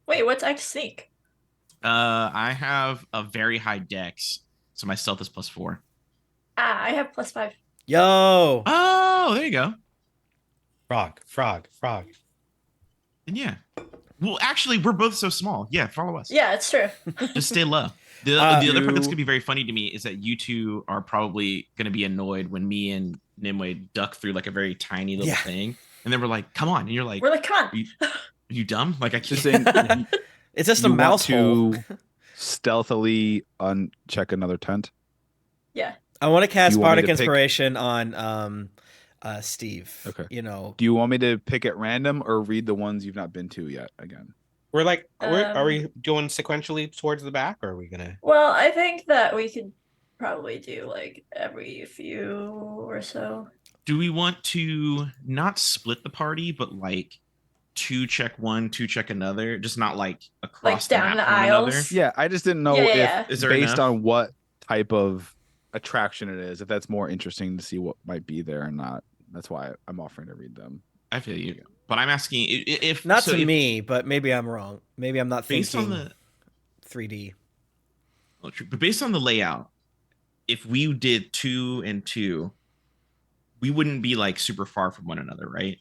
Wait, what's Act Sneak? I have a very high dex, so my stealth is +4. Ah, I have +5. Yo. Oh, there you go. Frog. And yeah. Well, actually, we're both so small. Yeah, follow us. Yeah, it's true. Just stay low. The other part that's gonna be very funny to me is that you two are probably gonna be annoyed when me and Nimue duck through like a very tiny little Yeah. thing, and then we're like, "Come on!" And you're like, We're like, come on. Are you dumb? Like I Just can't. saying. It's just a You want mouse hole. to stealthily uncheck another tent. Yeah. I want to cast You want me bardic to pick- inspiration on Steve. Okay. You know. Do you want me to pick at random or read the ones you've not been to yet again? We're like, are Um, we going sequentially towards the back, or are we gonna? Well, I think that we could probably do like every few or so. Do we want to not split the party, but like 2 check one, 2 check another, just not like across down map the from aisles? another? Yeah, I just didn't know Yeah, if yeah. Is there based enough? on what type of attraction it is, if that's more interesting to see what might be there or not. That's why I'm offering to read them. I feel you, but I'm asking if Not so to if- me, but maybe I'm wrong. Maybe I'm not based thinking on the 3D. well, true, but based on the layout, if we did 2 and 2, we wouldn't be like super far from one another, right?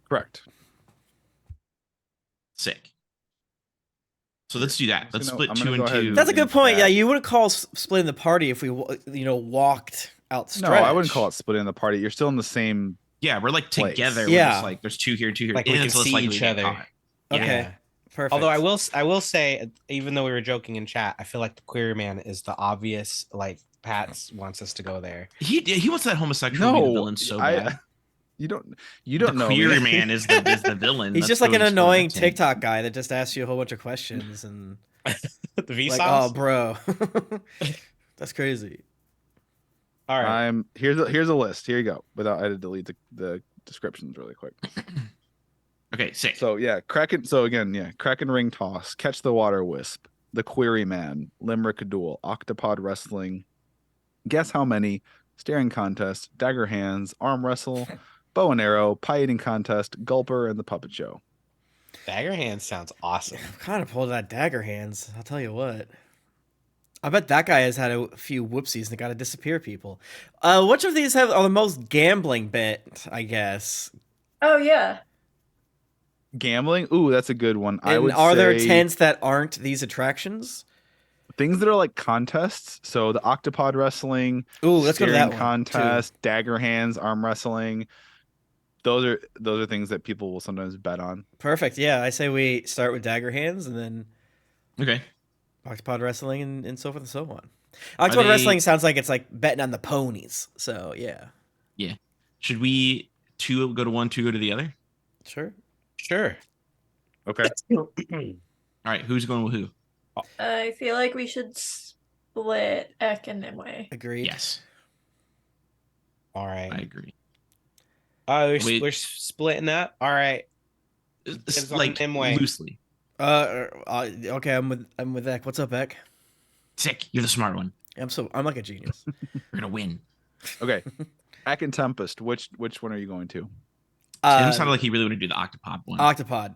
Correct. Sick. So let's do that. I'm Let's gonna- split I'm 2 gonna and go ahead 2. and- That's a good point. Yeah. Yeah, you wouldn't call splitting the party if we, walked out No, stretch. I wouldn't call it splitting the party. You're still in the same. Yeah, we're like place. together. We're Yeah. just like there's 2 here, 2 here. Like we and can it's less see likely each to get other. caught. Okay. Yeah. Perfect. Although I will say, even though we were joking in chat, I feel like the queer man is the obvious. Like Pat wants us to go there. He wants that homosexual to be the villain so bad. You don't The know. queer me. man is the villain. He's That's just like an totally split annoying that too. TikTok guy that just asks you a whole bunch of questions and The V like, sauce. oh, bro, that's crazy. All right. Here's a list. Here you go. Without I had to delete the descriptions really quick. Okay, sick. So yeah, Kraken. So again, yeah, Kraken ring toss, catch the water wisp, the query man, limerick duel, octopod wrestling, guess how many, staring contest, dagger hands, arm wrestle, bow and arrow, pie eating contest, gulper, and the puppet show. Dagger hand sounds awesome. I'm kind of pulled out dagger hands. I'll tell you what. I bet that guy has had a few whoopsies and got to disappear people. Which of these are the most gambling bit? I guess. Oh yeah. Gambling. Ooh, that's a good one. I And would are there say tents that aren't these attractions? things that are like contests. So the octopod wrestling, Ooh, let's go to steering that one, contest, dagger hands, arm wrestling. Those are things that people will sometimes bet on. Perfect. Yeah, I say we start with dagger hands and then Okay. octopod wrestling and so forth and so on. Are Octopod they- wrestling sounds like it's like betting on the ponies. So yeah, Yeah. Should we 2 go to 1, 2 go to the other? sure. Sure. Okay. All right. Who's going with who? I feel like we should split Ek and Nimue. Agreed. Yes, All right. I agree. Oh, Wait. we're splitting that. All right. It's Dibs on like Nimue. loosely. Okay, I'm with Ek. What's up, Ek? Sick. You're the smart one. I'm like a genius. You're gonna win. Okay. Ack and Tempest. Which one are you going to? Tim sounded like he really wanted to do the octopod one. Octopod.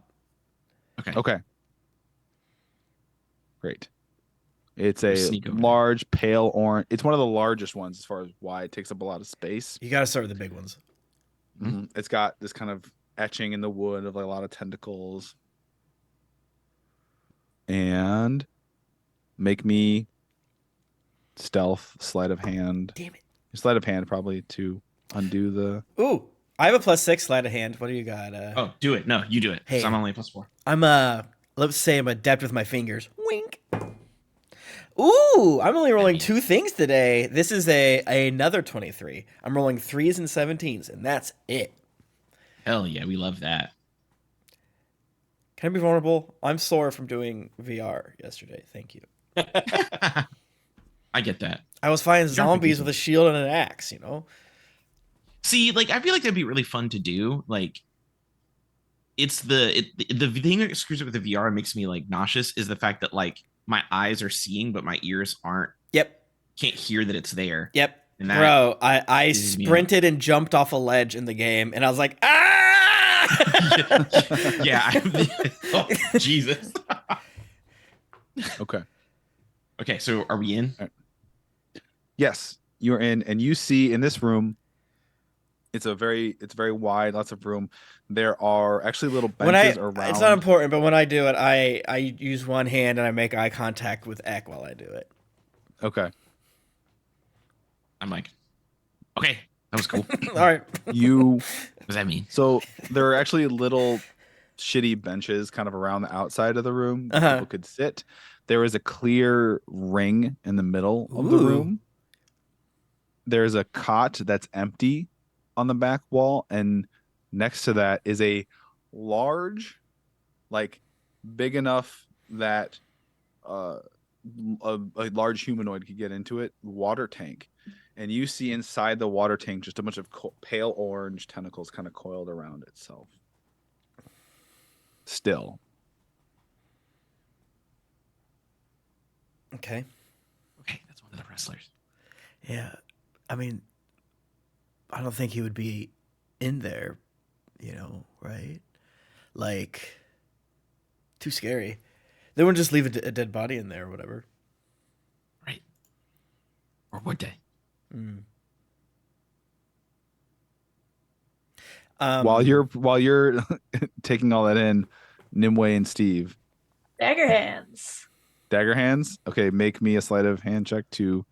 Okay. Okay. Great. It's a Sneak over there. large, pale orange. It's one of the largest ones as far as wide. It takes up a lot of space. You got to start with the big ones. Mhm. It's got this kind of etching in the wood of like a lot of tentacles. And make me stealth, sleight of hand. Damn it. Sleight of hand probably to undo the. Ooh, I have a +6 sleight of hand. What do you got? Oh, do it. No, you do it. 'Cause Hey. I'm only a +4. I'm let's say I'm adept with my fingers. Wink. Ooh, I'm only rolling 2 things today. This is another 23. I'm rolling 3s and 17s, and that's it. Hell yeah, we love that. Can I be vulnerable? I'm sore from doing VR yesterday. Thank you. I get that. I was fighting Jumping zombies people. with a shield and an axe, you know? See, like I feel like that'd be really fun to do. Like, it's the thing that screws up with the VR and makes me like nauseous is the fact that like my eyes are seeing, but my ears aren't. Yep. Can't hear that it's there. Yep. And that, Bro, I pisses me off. sprinted and jumped off a ledge in the game, and I was like, ah! yeah. Oh, Jesus. Okay. Okay, so are we in? Yes, you're in, and you see in this room. It's very wide, lots of room. There are actually little benches around. It's not important, but when I do it, I use one hand and I make eye contact with Ek while I do it. Okay. I'm like, okay, that was cool. What All right. You does that mean? so there are actually little shitty benches kind of around the outside of the room that Uh-huh. people could sit. There is a clear ring in the middle of the Ooh. room. There's a cot that's empty on the back wall, and next to that is a large, like big enough that a large humanoid could get into it, water tank. And you see inside the water tank just a bunch of pale orange tentacles kind of coiled around itself. Still. Okay. Okay, that's one of the wrestlers. Yeah. I mean, I don't think he would be in there, right? Like, too scary. They wouldn't just leave a dead body in there or whatever. Right. Or would they? Mm. While you're taking all that in, Nimue and Steve, Dagger hands. dagger hands. Okay, make me a sleight of hand check to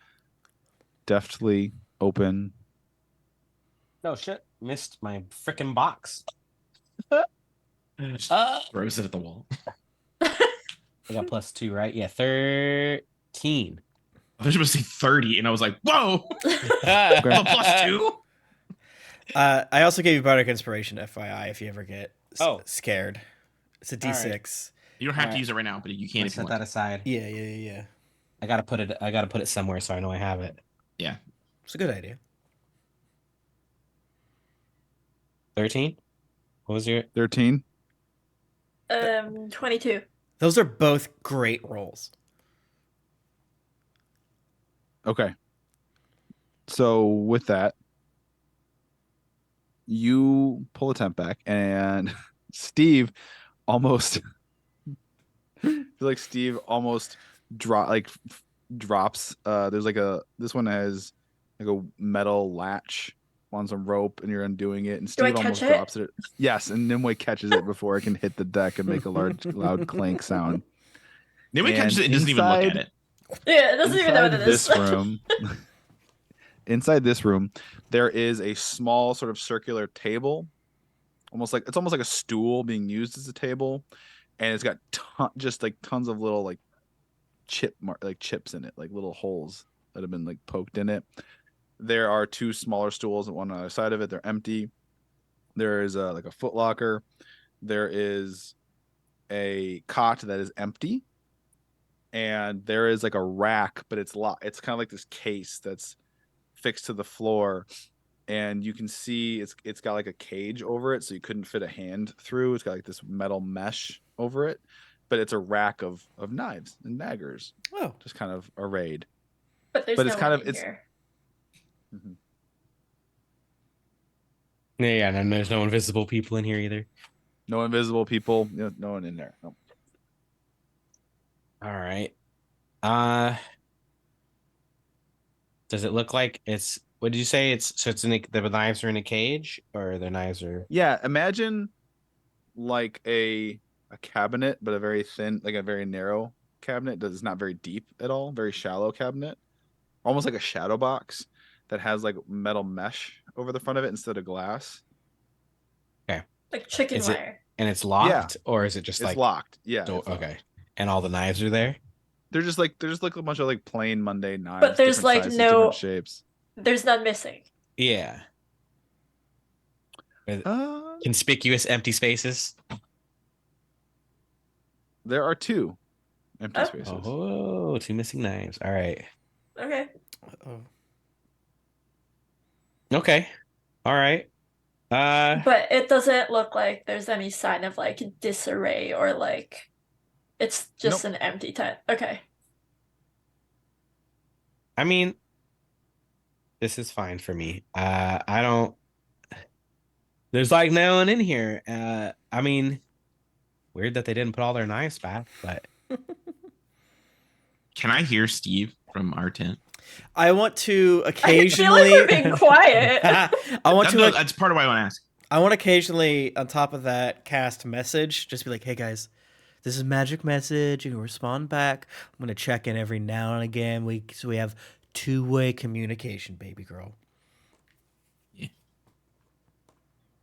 deftly open. No shit. Missed my freaking box. Just I throws it at the wall. got +2, right? Yeah, 13. I was supposed to say 30, and I was like, whoa, Ah, a +2? I also gave you Bardic Inspiration, FYI, if you ever get Oh. scared. It's a All right. D6. You don't have to Alright. use it right now, but you can if you set want. that aside. Yeah. I gotta put it somewhere so I know I have it. Yeah. It's a good idea. 13. What was your? 13. 22. Those are both great rolls. Okay. So with that, you pull a temp back, and Steve almost I feel like Steve almost drops. There's this one has like a metal latch on some rope, and you're undoing it, and Do I Steve almost catch it? drops it. Yes, and Nimue catches it before it can hit the deck and make a loud clank sound. Then we And catch it and doesn't even look at inside- it. Yeah, it doesn't even know what it is. This room, inside this room, there is a small sort of circular table, almost like a stool being used as a table, and it's got just like tons of little like chips in it, like little holes that have been like poked in it. There are two smaller stools on one other side of it. They're empty. There is like a foot locker. There is a cot that is empty, and there is like a rack, but it's locked. It's kind of like this case that's fixed to the floor, and you can see it's got like a cage over it, so you couldn't fit a hand through. It's got like this metal mesh over it, but it's a rack of knives and daggers, Oh, just kind of arrayed. But there's But no it's kind one of- in it's- here. Mhm. Yeah, and there's no invisible people in here either. No invisible people. No one in there. No. All right. Does it look like it's? What did you say? It's in the knives are in a cage, or the knives are? Yeah, imagine like a cabinet, but a very thin, like a very narrow cabinet that is not very deep at all, very shallow cabinet, almost like a shadow box that has like metal mesh over the front of it instead of glass. Like chicken Is it- wire. And it's locked, or is it just It's like locked. Yeah. door- it's locked. okay? And all the knives are there. They're just like a bunch of like plain mundane knives, But there's, different like, sizes, no- different shapes. There's none missing. Yeah. Uh, Conspicuous empty spaces. there are two empty Oh. spaces. Oh, two missing knives. All right. Okay. oh. Okay. All right. But it doesn't look like there's any sign of like disarray or like it's just an empty tent. Okay. I mean, this is fine for me. I don't. There's like no one in here. I mean, weird that they didn't put all their knives back, but Can I hear Steve from our tent? I want to I feel occasionally. like we're being quiet. I want to. That's part of why I want to ask. I want to occasionally, on top of that, cast message. Just be like, "Hey guys, this is magic message. You can respond back. I'm gonna check in every now and again. So we have two-way communication, baby girl."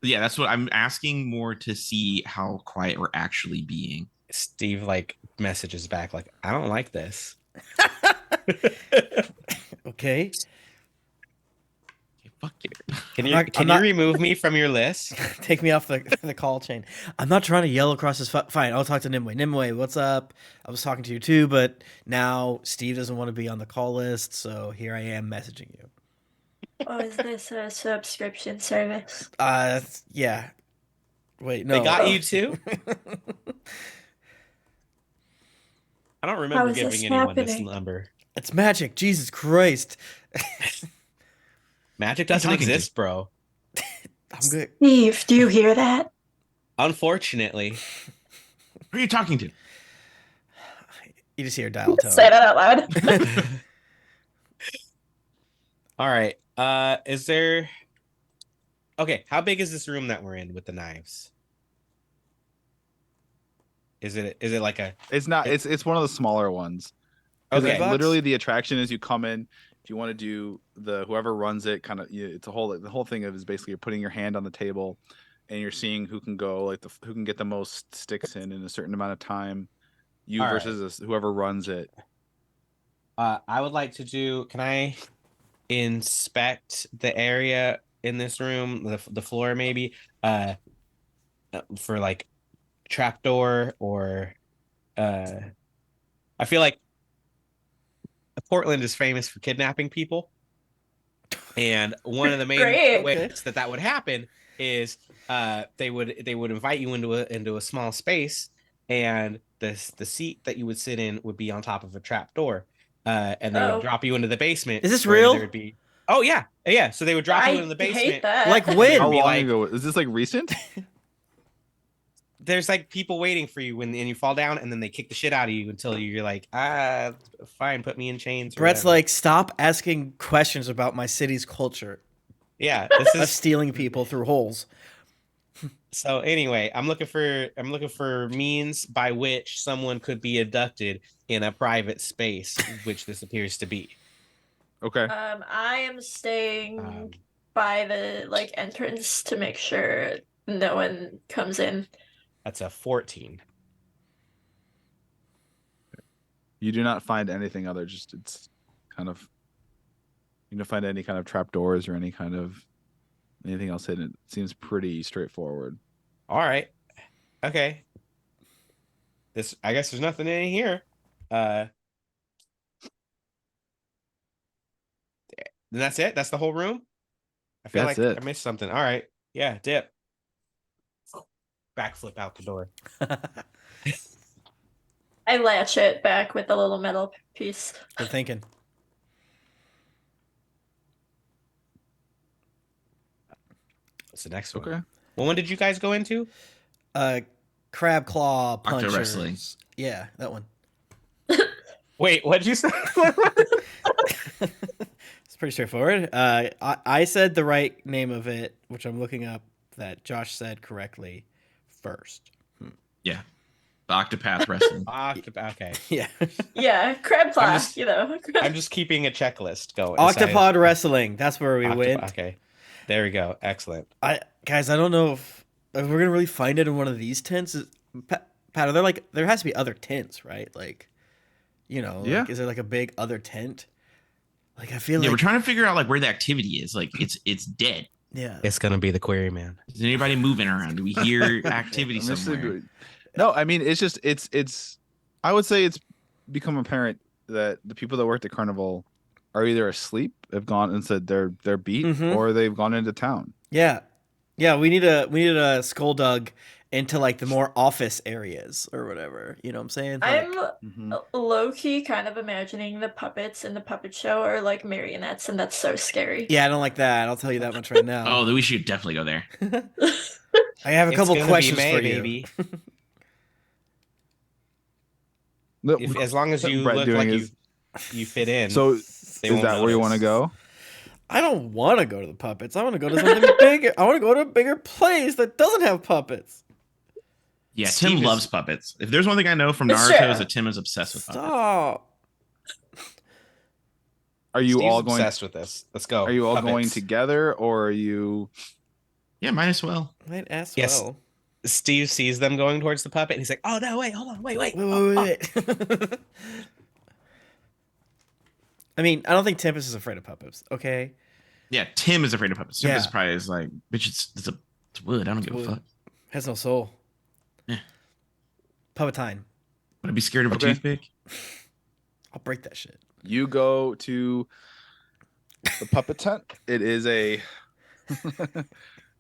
Yeah, that's what I'm asking more to see how quiet we're actually being. Steve like messages back like, "I don't like this." Okay. Okay, fuck you. Can I'm you not- can I'm you not- remove me from your list? Take me off the call chain. I'm not trying to yell across this. Fine, I'll talk to Nimue. Nimue, what's up? I was talking to you too, but now Steve doesn't want to be on the call list, so here I am messaging you. Oh, is this a subscription service? Yeah. Wait, no. They got you too. I don't remember is this giving anyone this happening? number. It's magic. Jesus Christ. Magic doesn't talking to? exist, bro. I'm good. Steve, do you hear that? Unfortunately. Who are you talking to? You just hear dial tone. Say that out loud. All right. Is there Okay, how big is this room that we're in with the knives? Is it like a It's not. It's one of the smaller ones. 'Cause Okay. it's literally the attraction is you come in. If you want to do whoever runs it, kind of, it's a whole the whole thing is basically you're putting your hand on the table, and you're seeing who can go who can get the most sticks in a certain amount of time. You All right. versus whoever runs it. I would like to do. Can I inspect the area in this room, the floor maybe, for like trapdoor or, I feel like Portland is famous for kidnapping people, and one of the main Great. ways that would happen is they would invite you into a small space, and the seat that you would sit in would be on top of a trap door, and they Oh. would drop you into the basement. Is this where real? There would be, oh yeah. So they would drop I you into the basement. hate that. Like when? How be long like- ago is this? Like recent? There's like people waiting for you and you fall down, and then they kick the shit out of you until you're like, fine, put me in chains. or Brett's whatever. like, stop asking questions about my city's culture yeah, this of is stealing people through holes. So anyway, I'm looking for means by which someone could be abducted in a private space, which this appears to be. Okay. I am staying Um, by the like entrance to make sure no one comes in. That's a 14. You do not find anything other. Just it's kind of. You don't find any kind of trapdoors or any kind of anything else hidden. It seems pretty straightforward. All right. Okay. I guess there's nothing in here. Then that's it. That's the whole room. I feel That's like it. I missed something. All right. Yeah, dip. Backflip out the door. I latch it back with a little metal piece. Good thinking. What's the next one? Okay. Well, when did you guys go into? Crab claw punchers. wrestling. Yeah, that one. Wait, what'd you say? It's pretty straightforward. I said the right name of it, which I'm looking up. That Josh said correctly first. Yeah. The Octopath Wrestling. Okay. Yeah. Yeah, crab claw, just- you know. I'm just keeping a checklist going. Octopod wrestling. That's where we went. Okay. There we go. Excellent. Guys, I don't know if we're gonna really find it in one of these tents. Pat, are there there has to be other tents, right? Like, Yeah. is there like a big other tent? Like, I feel Yeah, like we're trying to figure out like where the activity is. Like it's dead. yeah. It's gonna be the Query Man. Is anybody moving around? Do we hear activity somewhere? No, I mean it's just it's. I would say it's become apparent that the people that worked at Carnival are either asleep, have gone and said they're beat, Mhm. or they've gone into town. Yeah. We need a skulldug into like the more office areas or whatever. You know what I'm saying? I'm Mhm. low key kind of imagining the puppets in the puppet show are like marionettes, and that's so scary. Yeah, I don't like that. I'll tell you that much right now. Oh, then we should definitely go there. I have a couple It's gonna be questions May, for you. baby. No, As long as you Brett look doing like his- you fit in. So they is won't that where you want to notice. go? I don't want to go to the puppets. I want to go to something bigger. I want to go to a bigger place that doesn't have puppets. Yeah, Steve Tim is- loves puppets. If there's one thing I know from It's Naruto true. is that Tim is obsessed with puppets. Stop. Are you Steve's all going? obsessed with this? Let's go. Are you all going Puppets. together, or are you? Yeah, might as well. Might as Yes. well. Steve sees them going towards the puppet, and he's like, "Oh no, wait, hold on, wait." Wait. I mean, I don't think Tempest is afraid of puppets. Okay. Yeah, Tim is afraid of puppets. Tim Yeah. is probably is like, bitch, it's wood. I don't give a Wood. fuck. Has no soul. Yeah. Puppet time. Would I be scared of a Okay. toothpick? I'll break that shit. You go to the puppet tent. It is a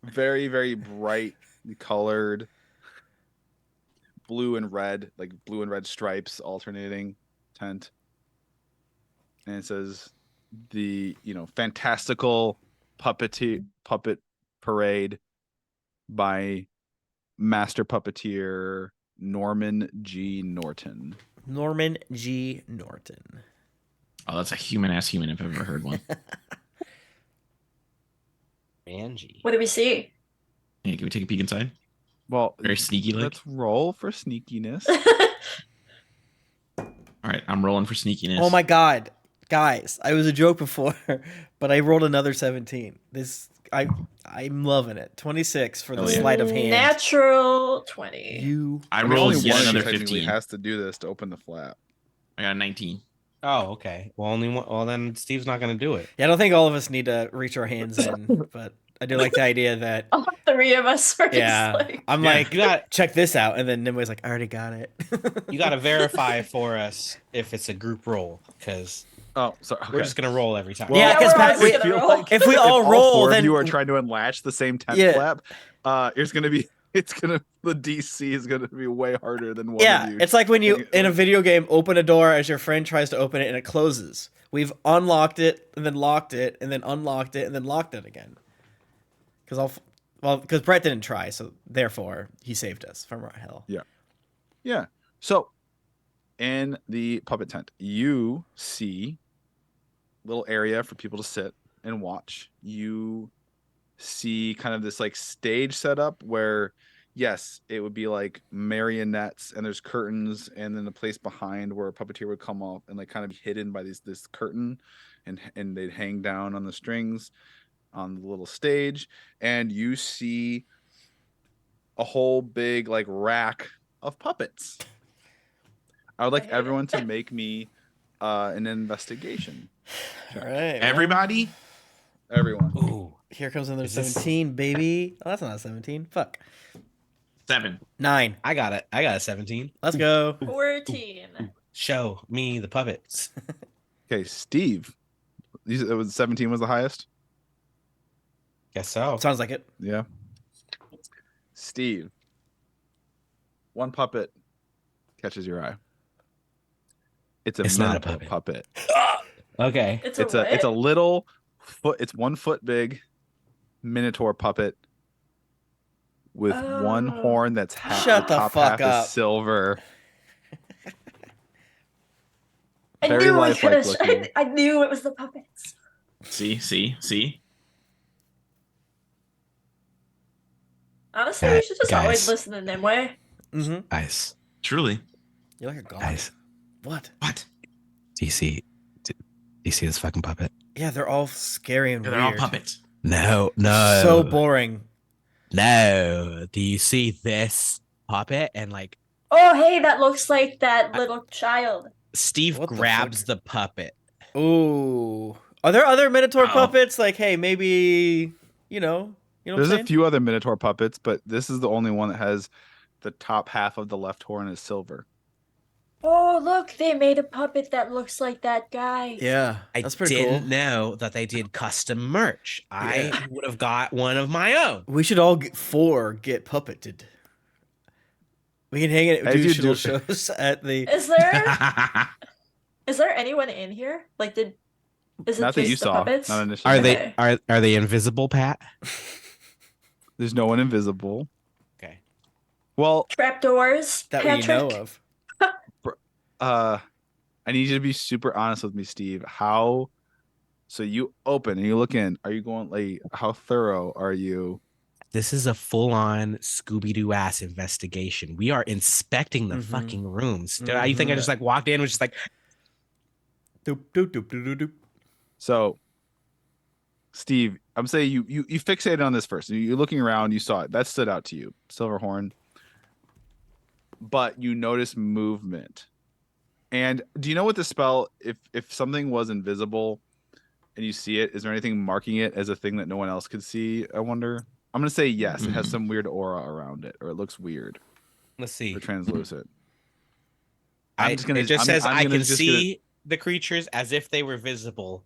very, very bright colored blue and red, like blue and red stripes alternating tent. And it says the, fantastical puppet parade by master puppeteer Norman G. Norton. Norman G. Norton. Oh, that's a human ass human if I've ever heard one. Angie. What do we see? Hey, can we take a peek inside? Well, Very sneaky like. let's roll for sneakiness. All right, I'm rolling for sneakiness. Oh my god. Guys, I was a joke before, but I rolled another 17. I'm loving it. 26 for the Oh, yeah. sleight of hand. Natural 20. You I mean, rolled only yet one of you another technically 15. has to do this to open the flap. I got a 19. Oh, okay. Well, only one. Well, then Steve's not gonna do it. Yeah, I don't think all of us need to reach our hands in, but I do like the idea that All 3 of us first. yeah, Like, I'm Yeah. like, You got check this out, and then Nimbo's like, I already got it. you got to verify for us if it's a group roll, because Oh, sorry. we're just gonna roll every time. Yeah, yeah, 'cause we're Pat, always we- gonna feel roll. like if we all if roll, four then of you are trying to unlatch the same tent Yeah. flap, the DC is gonna be way harder than one yeah, of you. it's like when you Like- in a video game open a door as your friend tries to open it and it closes. We've unlocked it and then locked it and then unlocked it and then locked it again. Because Brett didn't try, so therefore he saved us from our hell. Yeah. So, in the puppet tent, you see little area for people to sit and watch. You see kind of this like stage setup where yes, it would be like marionettes and there's curtains and then the place behind where a puppeteer would come off and like kind of be hidden by this curtain and they'd hang down on the strings on the little stage, and you see a whole big like rack of puppets. I would like everyone to make me an investigation. All right. Everybody? Everyone. Ooh. Here comes another Is this- 17, baby. Oh, that's not a 17. Fuck. 7. 9. I got it. I got a 17. Let's go. 14. Show me the puppets. Okay, Steve. It was 17 was the highest? Guess so. Sounds like it. Yeah. Steve. One puppet catches your eye. It's not a miniature puppet. Okay. It's It's a a little foot. It's 1 foot big minotaur puppet with one Oh. horn that's half. Shut the top fuck half up. is silver. I very knew we lifelike could looking. I knew it was the puppets. See? Honestly, we should just always Guys. listen to Nimue. Mm-hmm. Guys. Truly. You're like a god. Guys. What? What? Do you see this fucking puppet? Yeah, they're all scary and They're weird. all puppets. No. So boring. No. Do you see this puppet? And like Oh, hey, that looks like that little child. Steve What the grabs fuck? the puppet. Ooh. Are there other Minotaur Oh. puppets? Like, hey, maybe, you know what There's I'm a saying? few other minotaur puppets, but this is the only one that has the top half of the left horn is silver. Oh, look, they made a puppet that looks like that guy. Yeah, I that's pretty didn't cool. know that they did custom merch. Yeah. I would have got one of my own. We should all get puppeted. We can hang it As do you little do- shows at the. Is there anyone in here? Like, is it Not that just you the saw. puppets? Not initially. Are Okay. they are they invisible, Pat? There's no one invisible. Okay. Well, Trapdoors, That Patrick? we know of. I need you to be super honest with me, Steve. How? So you open and you look in. Are you going like? How thorough are you? This is a full-on Scooby-Doo ass investigation. We are inspecting the Mhm. fucking rooms. You think I Mhm. just like walked in and was just like, Doop, doop, doop, doop, doop, doop. So, Steve, I'm saying you fixated on this first. You're looking around. You saw it. That stood out to you. Silver horn. But you notice movement. And do you know what the spell? If something was invisible, and you see it, is there anything marking it as a thing that no one else could see? I wonder. I'm gonna say yes. It has Mhm. some weird aura around it, or it looks weird let's see. or translucent. It just says I'm I gonna can just see the creatures as if they were visible.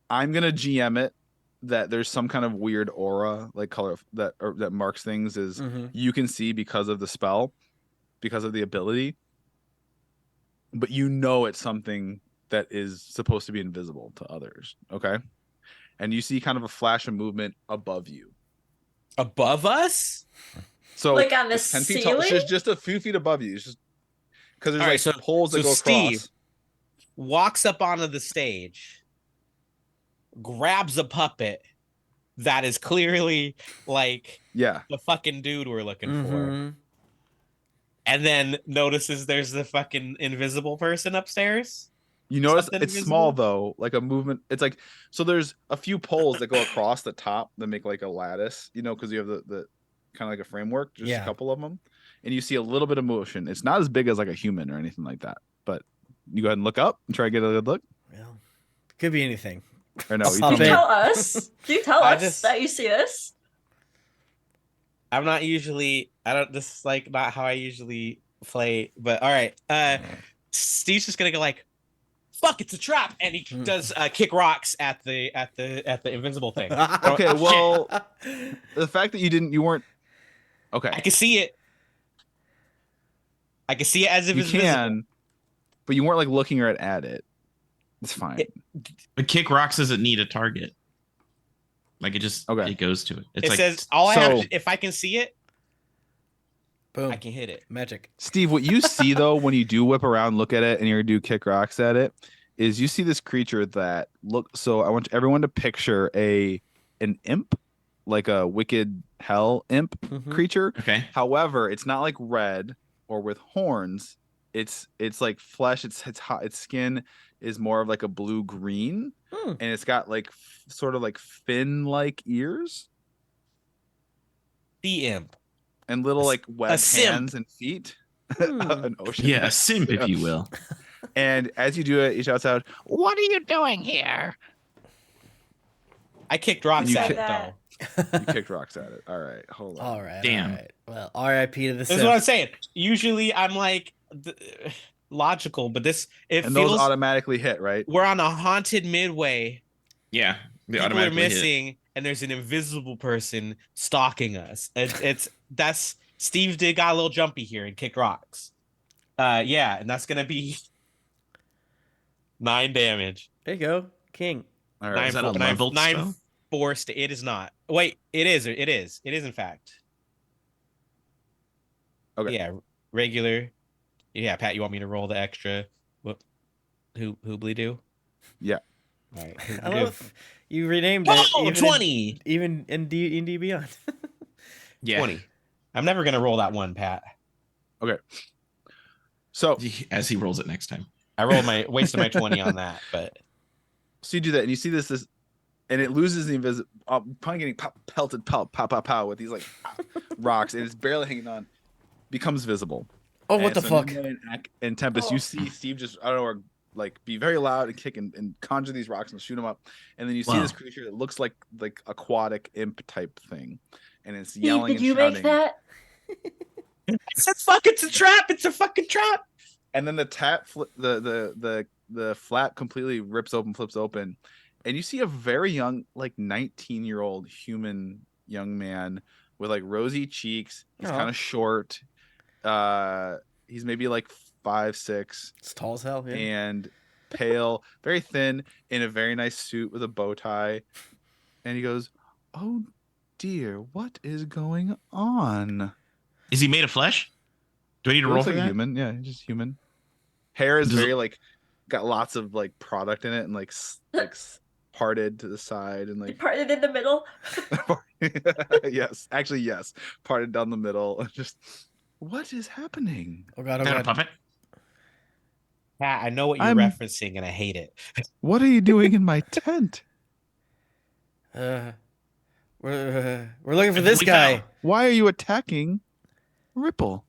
I'm gonna GM it that there's some kind of weird aura, like color that marks things as Mhm. you can see because of the spell, because of the ability, but you know it's something that is supposed to be invisible to others. Okay, and you see kind of a flash of movement above you. Above us? So Like on the it's 10 feet tall. It's ceiling? just a few feet above you. It's just because there's All right, like so- poles that so go Steve- across. Walks up onto the stage, grabs a puppet that is clearly like Yeah, the fucking dude we're looking for, Mhm. and then notices there's the fucking invisible person upstairs. you notice Something it's small invisible? though, like a movement. It's like so. There's a few poles that go across the top that make like a lattice. You know, because you have the kind of like a framework. Just Yeah. a couple of them, and you see a little bit of motion. It's not as big as like a human or anything like that. But you go ahead and look up and try to get a good look. Well, could be anything. Or no, I'll you stop tell Do me. you it. tell us? Do you tell I us just- that you see this? I'm not usually. I don't. This is like not how I usually play. But all right. Steve's just gonna go like, "Fuck! It's a trap!" And he does kick rocks at the invincible thing. Okay, Oh, well, the fact that you weren't. Okay, I can see it. I can see it as if you it's can, visible. but you weren't like looking right at it. It's fine. But kick rocks doesn't need a target. Like it just Okay. it goes to it. It's It like says all I have. so- To, if I can see it, Boom. I can hit it. Magic. Steve, what you see though when you do whip around, look at it, and you're gonna do kick rocks at it, is you see this creature that look. So I want everyone to picture an imp like a wicked hell imp Mhm. creature. Okay. However, it's not like red or with horns. It's like flesh. It's hot. Its skin is more of like a blue green, Hmm. and it's got like sort of like fin like ears The imp. and little like webbed simp. hands and feet. Hmm. An ocean. Yeah, a mech. simp, if you will. And as you do it, he shouts out, "What are you doing here?" I kicked rocks You at kick- it though. You kicked rocks at it. All right, hold on. All right. Damn. All right. Well, R.I.P. to the This is what I'm simp. saying. Usually I'm like logical, but this it And feels those automatically hit, right? we're on a haunted midway. Yeah, they People are automatically hit. missing, and there's an invisible person stalking us. That's Steve did got a little jumpy here and kicked rocks. Yeah, and that's gonna be 9 damage. There you go, King. All right. Is that a leveled spell? Forced. It is not. Wait, it is. It is. It is in fact. Okay. Yeah, regular. Yeah, Pat, you want me to roll the extra? What? Hoobly do? Yeah. All right. I love you renamed it. Oh, even 20. Even in D Beyond. Yeah. 20. I'm never gonna roll that one, Pat. So As he rolls it next time. I wasted my 20 on that, but you do that, and you see this, and it loses the invisible. Probably getting pelted, pow with these like rocks, and it's barely hanging on. Becomes visible. Oh, what the so fuck? Nimue and Tempest, you see Steve just I don't know, or like be very loud and kick and conjure these rocks and shoot them up, and then you see Wow. this creature that looks like aquatic imp type thing, and it's Steve, yelling did and you shouting. make that? it's a trap. It's a fucking trap. And then the flap completely rips open, flips open, and you see a very young, like 19-year-old human young man with like rosy cheeks. He's Aw. kind of short. He's maybe like 5'6" It's tall as hell. Yeah. and pale, very thin, in a very nice suit with a bow tie. And he goes, "Oh dear, what is going on?" Is he made of flesh? Do I need to He roll looks for like a that? human. Yeah, he's just human. Hair is Does it- very like got lots of like product in it and like parted to the side and You like parted in the middle. yes, actually yes, parted down the middle. Just what is happening? Oh god. Oh Is that a god. puppet? Pat, I know what you're I'm- referencing, and I hate it. What are you doing in my tent? We're looking for this We guy. fell. Why are you attacking Ripple?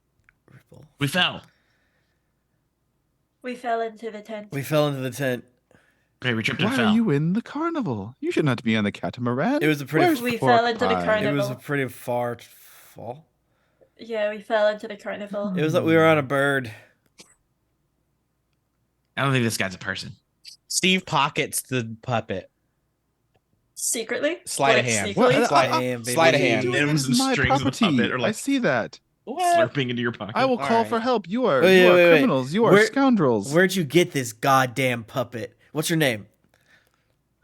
Ripple. We fell. We fell into the tent. We fell into the tent. Okay, we tripped and Why fell. are you in the carnival? You should not be on the catamaran. It was a pretty. Where's We pork fell into the pie? carnival. It was a pretty far fall. Yeah, we fell into the carnival. It was like we were on a bird. I don't think this guy's a person. Steve pockets the puppet. Secretly? Sleight of Like, hand. sneakily? What? Slide- Damn, baby. sleight of What are you hand. doing Limbs in and my strings of the property? puppet are, like, I see that. Slurping into your pocket. I will call Alright. for help. You are Wait, wait, wait. criminals. You are Where- scoundrels. Where'd you get this goddamn puppet? What's your name?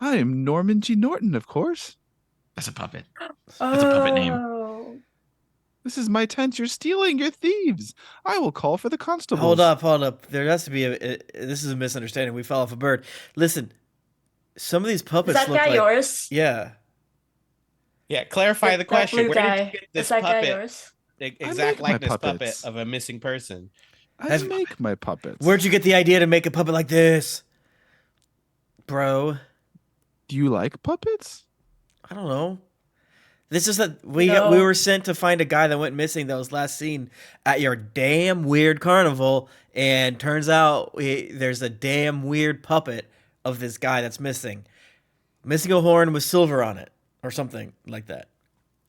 I am Norman G. Norton, of course. That's a puppet. That's a puppet name. This is my tent. You're stealing. You're thieves. I will call for the constables. Hold up. There has to be this is a misunderstanding. We fell off a bird. Listen, some of these Is puppets that look guy like yours? yeah. Yeah, clarify the That question. blue Where guy. did you get Is this that guy puppet? yours? The make exact my likeness puppet puppets. of a missing person. I Have- make my puppets. Where'd you get the idea to make a puppet like this, bro? Do you like puppets? I don't know. This is that we No. we were sent to find a guy that went missing that was last seen at your damn weird carnival, and turns out there's a damn weird puppet of this guy that's missing a horn with silver on it or something like that.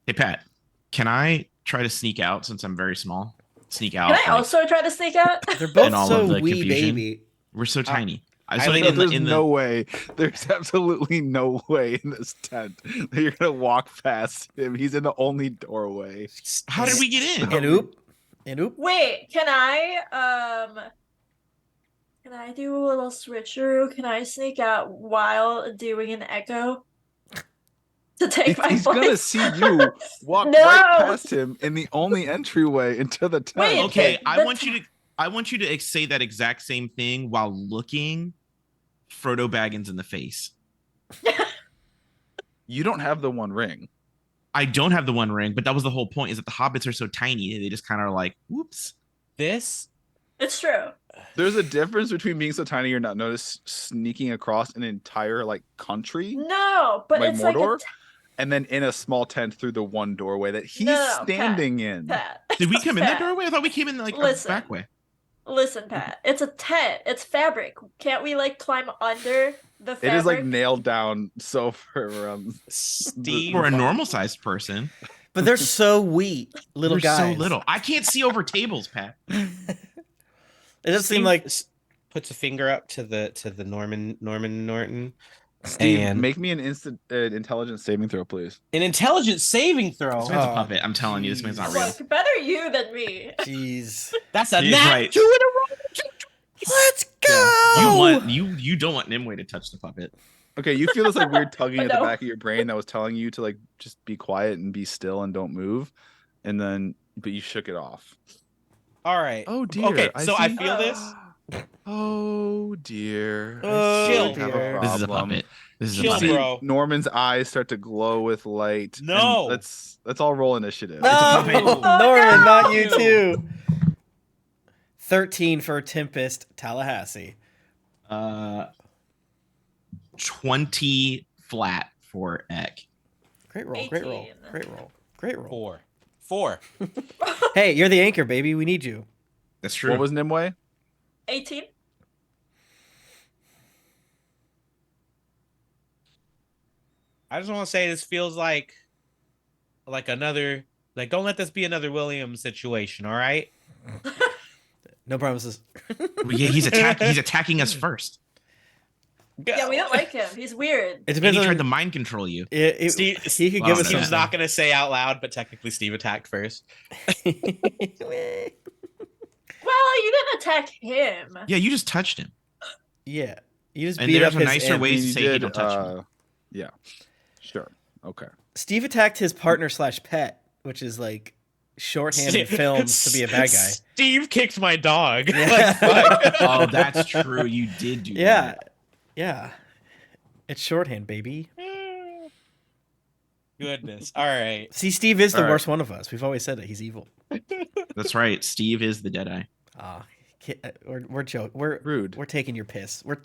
Hey, Pat, can I try to sneak out since I'm very small? Sneak out. Can I like, also try to sneak out? They're both And all so of the wee confusion. baby. We're so tiny. I I saw would- it There's in the no way. There's absolutely no way in this tent that you're gonna walk past him. He's in the only doorway. How did we get in? And oop. Wait, can I do a little switcheroo? Can I sneak out while doing an echo? To take my He's place? gonna see you walk No! right past him in the only entryway into the tent. Wait, Okay, Okay, I that's- want you to say that exact same thing while looking Frodo Baggins in the face. You don't have the one ring. I don't have the One Ring, but that was the whole point. Is that the hobbits are so tiny, they just kind of like, whoops. This It's true. There's a difference between being so tiny you're not noticed sneaking across an entire like country, No, but like it's Mordor, like and then in a small tent through the one doorway that he's No, standing in. Pat. Did we come in that Pat. doorway? I thought we came in like a Listen. back way. Listen, Pat. It's a tent. It's fabric. Can't we like climb under the fabric? It is like nailed down so for Steve For a normal sized person, But they're so wee, little they're guys. so little. I can't see over tables, Pat. It doesn't seem Steve like puts a finger up to the Norman Norton. Steve, And make me an instant intelligence saving throw, please. an intelligence saving throw. This man's a Oh, puppet. I'm telling you, this man's not real. Look, better you than me. jeez. That's a He's nat right. 2 in a row. Let's go. You don't want Nimue to touch the puppet. Okay, you feel this like weird tugging at the No. back of your brain that was telling you to like just be quiet and be still and don't move, and then but you shook it off. All right. Oh dear. Okay, so I see. feel this. Oh dear. Oh, I Chill. see we have dear. This is a problem. puppet. This is a Chill, puppet. See bro. Norman's eyes start to glow with light. and No. let's all roll initiative. No, puppet. Norman, no. not you too. 13 for Tempest Tallahassee. 20 flat for Eck. Great roll, great roll, 18. great roll, great roll. 4. Hey, you're the anchor, baby. We need you. That's true. What was Nimue? 18. I just want to say this feels like another don't let this be another Williams situation, all right? No promises. Well, yeah, he's attacking us first. Yeah, we don't like him. He's weird. It And depends he on. tried to mind control you. Steve, he could Wow, give us no. Steve's some. not going to say out loud, but technically Steve attacked first. Well, you didn't attack him. Yeah, you just touched him. Yeah, you just And beat there's up a his. nicer imp. way to You say, "Hey, did, don't touch me." Yeah. Sure. Okay. Steve attacked his partner / pet, which is like shorthand in films to be a bad guy. Steve kicked my dog. Yeah. Like, fuck. Oh, that's true. You did do Yeah, that. yeah. It's shorthand, baby. Goodness. All right. See, Steve is the All right. worst one of us. We've always said that he's evil. That's right. Steve is the Deadeye. We're joking. We're Rude. We're taking your piss. We're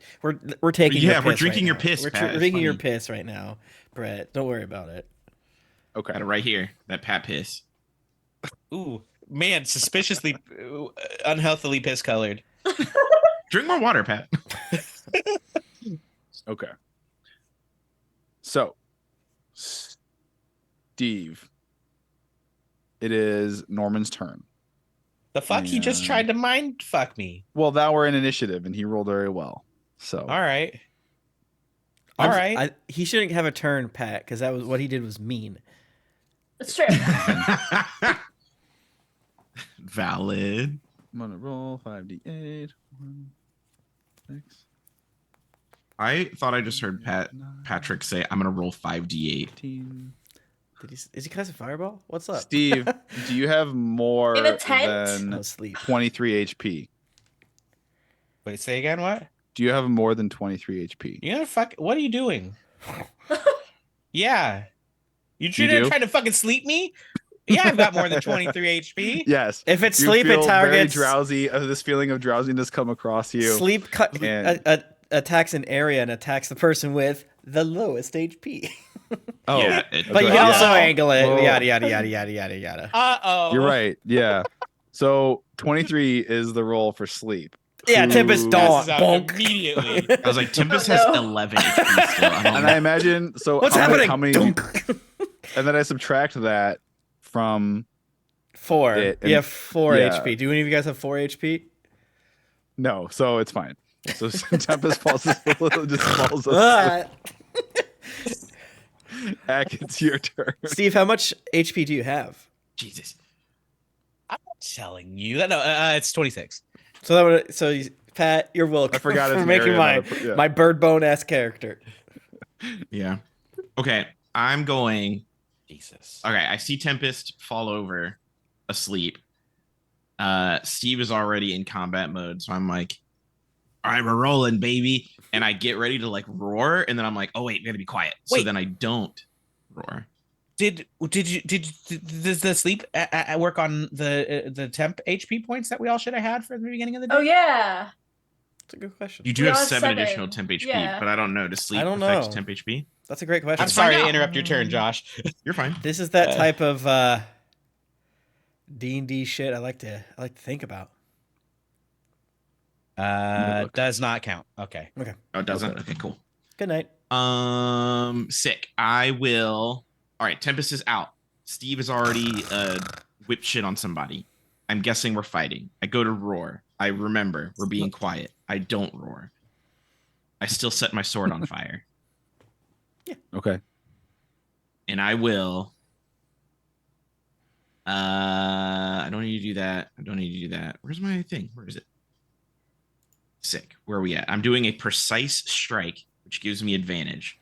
taking. Yeah, your piss we're drinking right your now. piss, We're Pat. It's drinking your funny. piss right now, Brett. Don't worry about it. Okay. Got it right here. That Pat piss. Ooh, man, suspiciously unhealthily piss colored. Drink more water, Pat. Okay. So, Steve, it is Norman's turn. The fuck? He just Yeah. tried to mind fuck me. Well, now we're in initiative, and he rolled very well. So, All right. All right. He shouldn't have a turn, Pat, because that was what he did was mean. It's true. Valid. I'm gonna roll 5d8. 1, 6, I thought I just heard Patrick say, "I'm gonna roll 5d8." 18. Is he casting fireball? What's up? Steve, do you have more In a tent? than No sleep. 23 HP? Wait, say again what? Do you have more than 23 HP? You gonna fuck what are you doing? Yeah. You do? trying to fucking sleep me? Yeah, I've got more than 23 HP. Yes. If it's You sleep, it feel very targets drowsy. This feeling of drowsiness come across you. sleep. And- Attacks an area and attacks the person with the lowest HP. Oh, Yeah, But you Okay, can yeah. also angle it. Whoa. Yada yada yada yada yada yada. Uh-oh. You're right. Yeah. So 23 is the roll for sleep. Yeah, Tempest Who- Dawn. Passes out Bonk. immediately. I was like, Tempest Oh, has no. 11 HP still. I don't And know. I imagine so. What's how many- happening? How many? Dunk. And then I subtract that from 4. It- You have and- 4 yeah. HP. Do any of you guys have 4 HP? no, so it's fine. So Tempest falls just falls asleep. Ah. Ack, it's your turn. Steve, how much HP do you have? Jesus. I'm not telling you. No, it's 26. So that would Pat, you're welcome I forgot for it's an making area, my not a- yeah. my bird bone ass character. Yeah. Okay. I'm going. Jesus. Okay. I see Tempest fall over asleep. Steve is already in combat mode. So I'm like, all right, we're rolling, baby. And I get ready to like roar. And then I'm like, oh, wait, we gotta be quiet. So Wait. then I don't roar. Does the sleep work on the temp HP points that we all should have had for the beginning of the day? Oh yeah. That's a good question. You do We have all have 7 additional 7. temp HP, Yeah. but I don't know. Does sleep don't affect know. temp HP? That's a great question. I'm Let's sorry find to out. interrupt your turn, Josh. You're fine. This is that Uh, type of D&D shit I like to think about. look. Does not count. Okay. Okay. Oh, it doesn't? Okay, cool. Good night. Sick. I will. All right, Tempest is out. Steve has already whipped shit on somebody. I'm guessing we're fighting. I go to roar. I remember we're being quiet. I don't roar. I still set my sword on fire. Okay. And I will. I don't need to do that. I don't need to do that. Where's my thing? Where is it? Sick. Where are we at? I'm doing a precise strike, which gives me advantage.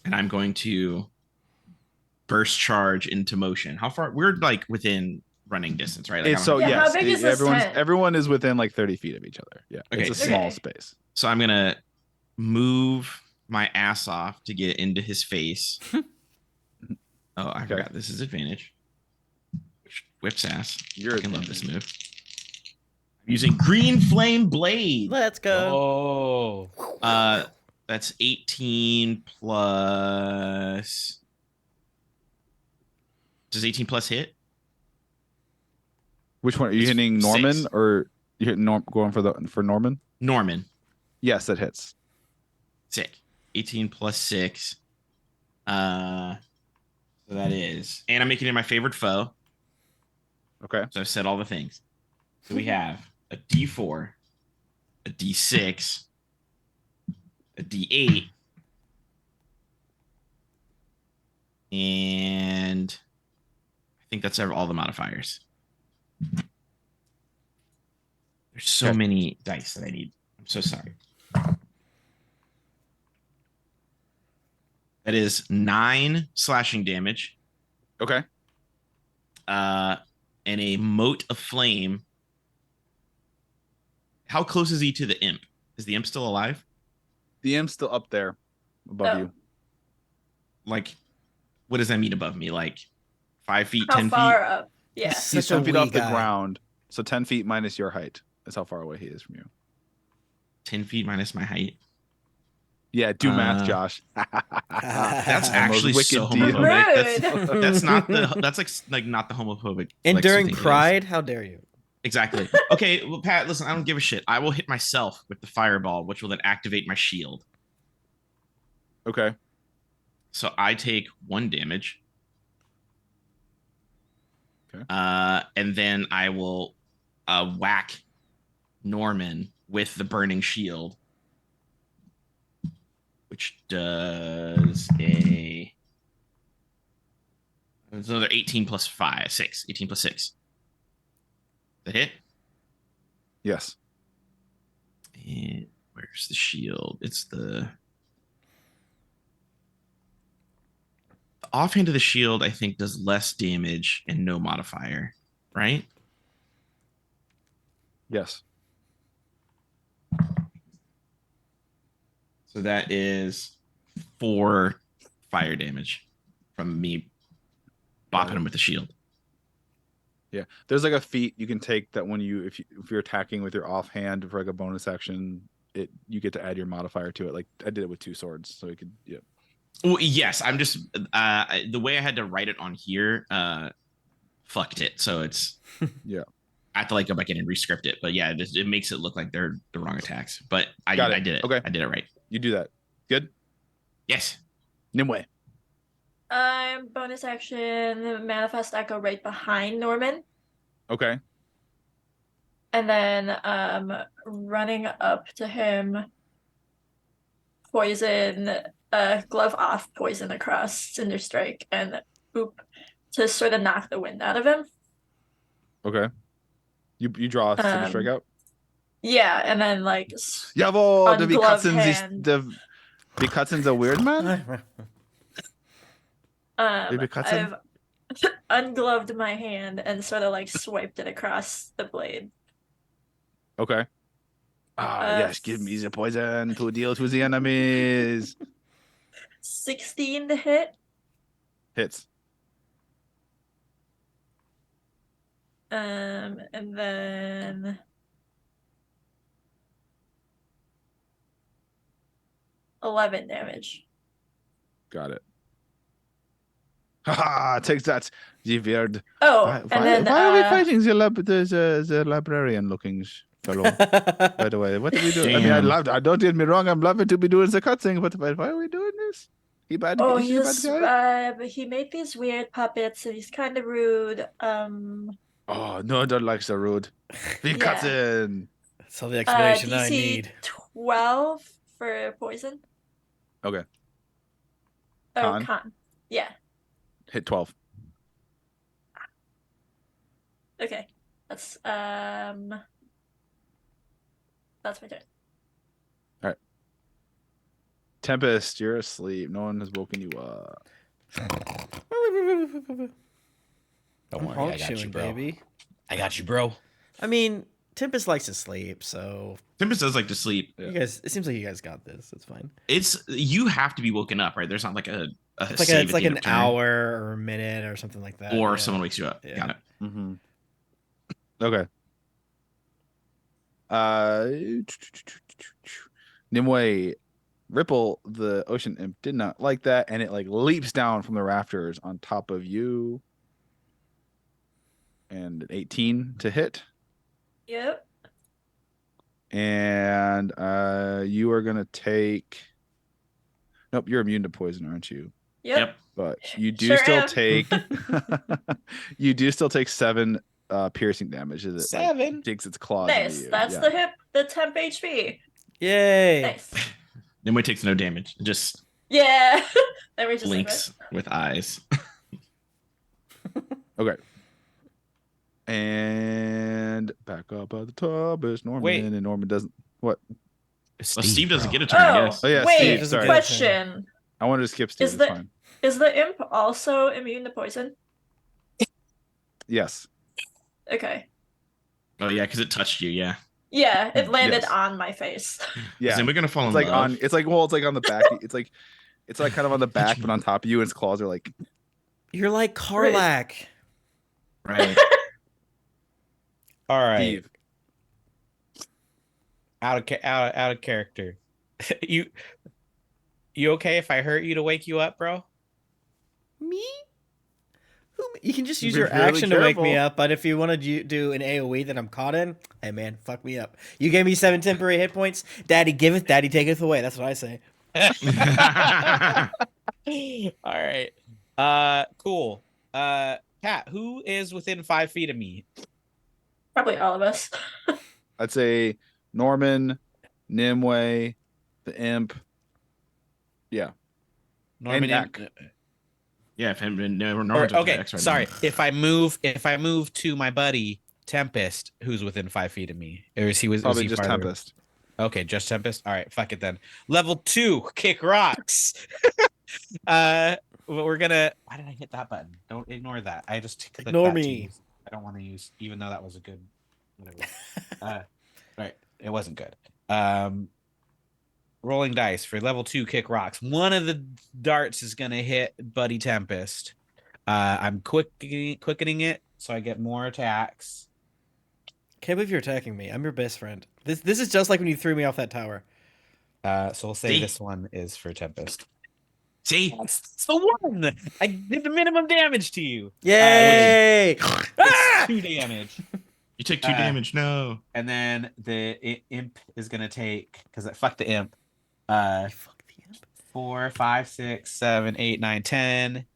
And I'm going to burst charge into motion. How far? We're like within running distance, right? Like, It's so Yeah, how yes, big is this tent? everyone is within like 30 feet of each other. Yeah. Okay, It's a sick. small Okay. space. So I'm gonna move my ass off to get into his face. Oh, I forgot this is advantage. Which whips ass. You're I can love this move. I'm using green flame blade. Let's go. Oh. That's 18 plus. Does 18 plus hit? Which one are you It's hitting? Norman 6. or you hitting going for Norman? Norman. Yes, that hits. Sick. 18 plus 6. So that is. And I'm making it my favorite foe. Okay. So I've said all the things. So we have a D4, a D6, a D8, and I think that's all the modifiers. There's so Okay. many dice that I need. I'm so sorry. That is 9 slashing damage. Okay. And a mote of flame. How close is he to the imp? Is the imp still alive? The imp's still up there above Oh. you. Like, what does that mean above me? Like 5 feet, How 10 far feet? up? Yeah. He's He's such a 10 feet wee off the guy. ground. So 10 feet minus your height. That's how far away he is from you. 10 feet minus my height. Yeah, do math, Josh. That's Those actually wicked so deals. homophobic. Rude. That's not not the homophobic. And Lexi during think it is. Pride, how dare you? Exactly. Okay, well, Pat, listen, I don't give a shit. I will hit myself with the fireball, which will then activate my shield. Okay. So I take 1 damage. Okay. And then I will whack Norman with the burning shield, which does it's another 18 plus 5, 6. 18 plus 6. The hit? Yes. And where's the shield? It's the offhand of the shield, I think, does less damage and no modifier, right? Yes. So that is 4 fire damage from me bopping him with the shield. Yeah. There's like a feat you can take that when if you're attacking with your offhand for like a bonus action, you get to add your modifier to it. Like I did it with 2 swords, so it could Well, yes, I'm just the way I had to write it on here fucked it. So it's Yeah. I have to like go back in and rescript it. But yeah, it makes it look like they're the wrong attacks. But I Got it. did it. Okay. I did it right. You do that. Good. Yes. Nimue. Bonus action, manifest echo right behind Norman. Okay. And then running up to him, poison, glove off, poison across Cinder Strike, and boop to sort of knock the wind out of him. Okay. You draw a Cinder Strike out? Yeah, and then like Jawohl, the ungloved Cutsons hand. the Cutsons a weird man? Baby Cutson? I've ungloved my hand and sort of like swiped it across the blade. Okay. Yes, give me the poison to deal to the enemies. 16 to hit. Hits. And then 11 damage. Got it. Haha, takes that. You weird. Oh, Why, and why, then why are we fighting the librarian looking fellow? By the way, what are we doing? I mean, Damn. don't get me wrong, I'm loving to be doing the cutscene, but why are we doing this? He bad. Oh, Is he a bad guy? he made these weird puppets and he's kind of rude. Oh no, I don't like the rude. Be Yeah. cutscene. That's all the explanation I DC need. 12 for poison. Okay, Oh, Con? con. Yeah. hit 12. Okay. That's my turn. Tempest, you're asleep. No one has woken you up. Don't I'm worry, honk I got you, chewing, bro. baby. I got you, bro. I mean, Tempest likes to sleep, so Tempest does like to sleep. Yeah. you guys. It seems like you guys got this. It's fine. It's you have to be woken up, right? There's not like a It's like save it's at like the end an of turn, hour or a minute or something like that. or yeah. someone wakes you up. Yeah. Got it. Mm-hmm. Okay. Uh, Nimue, Ripple, the ocean imp, did not like that, and it like leaps down from the rafters on top of you. And an 18 to hit. Yep. And you are gonna take. Nope, you're immune to poison, aren't you? Yep. But you do Sure still am. take. You do still take 7 piercing damage as it like, 7. digs its claws into Nice. you. That's Yeah. the temp HP. Yay! Nice. Nimue takes no damage. It just Yeah. Then we just blinks with eyes. Okay. And back up at the top is Norman, Wait. and Norman doesn't. What? Well, Steve doesn't get a turn, Oh, I guess. Oh, yeah, wait. Steve, sorry. Question: I wanted to skip Steve. Is It's the- fine. Is the imp also immune to poison? Yes. Okay. Oh yeah, because it touched you. Yeah. Yeah, it landed Yes. on my face. Yeah. Is anybody gonna fall It's in like love? on. It's like well, it's like on the back. It's like kind of on the back, but on top of you, and its claws are like. You're like Karlak. Right. All right. Steve. Out of character. you okay if I hurt you to wake you up, bro? Me? You can just use Be your really action to wake me careful. up, but if you want to do an AoE that I'm caught in, hey man, fuck me up. You gave me 7 temporary hit points. Daddy giveth, daddy taketh away. That's what I say. All right. Cool. Kat, who is within 5 feet of me? Probably all of us. I'd say Norman, Nimue, the imp. Yeah. Norman Eck. Yeah, if him and no, Or, Norman's up to okay, X right sorry. now. If I move to my buddy Tempest, who's within 5 feet of me, or is he Probably he just farther? Tempest. Okay, just Tempest. All right, fuck it then. Level 2, kick rocks. We're gonna. Why did I hit that button? Don't ignore that. I just clicked Ignore that to me. use. I don't want to use, even though that was a good. Whatever. Right, it wasn't good. Rolling dice for level 2, kick rocks. One of the darts is gonna hit Buddy Tempest. I'm quickening it so I get more attacks. Can't believe you're attacking me. I'm your best friend. This is just like when you threw me off that tower. So we'll say See? this one is for Tempest. See, That's the one. I did the minimum damage to you. Yay! It's 2 damage. you take 2 damage. No. And then the imp is gonna take, because fuck the imp. Fuck the imp. 4, 5, 6, 7, 8, 9, 10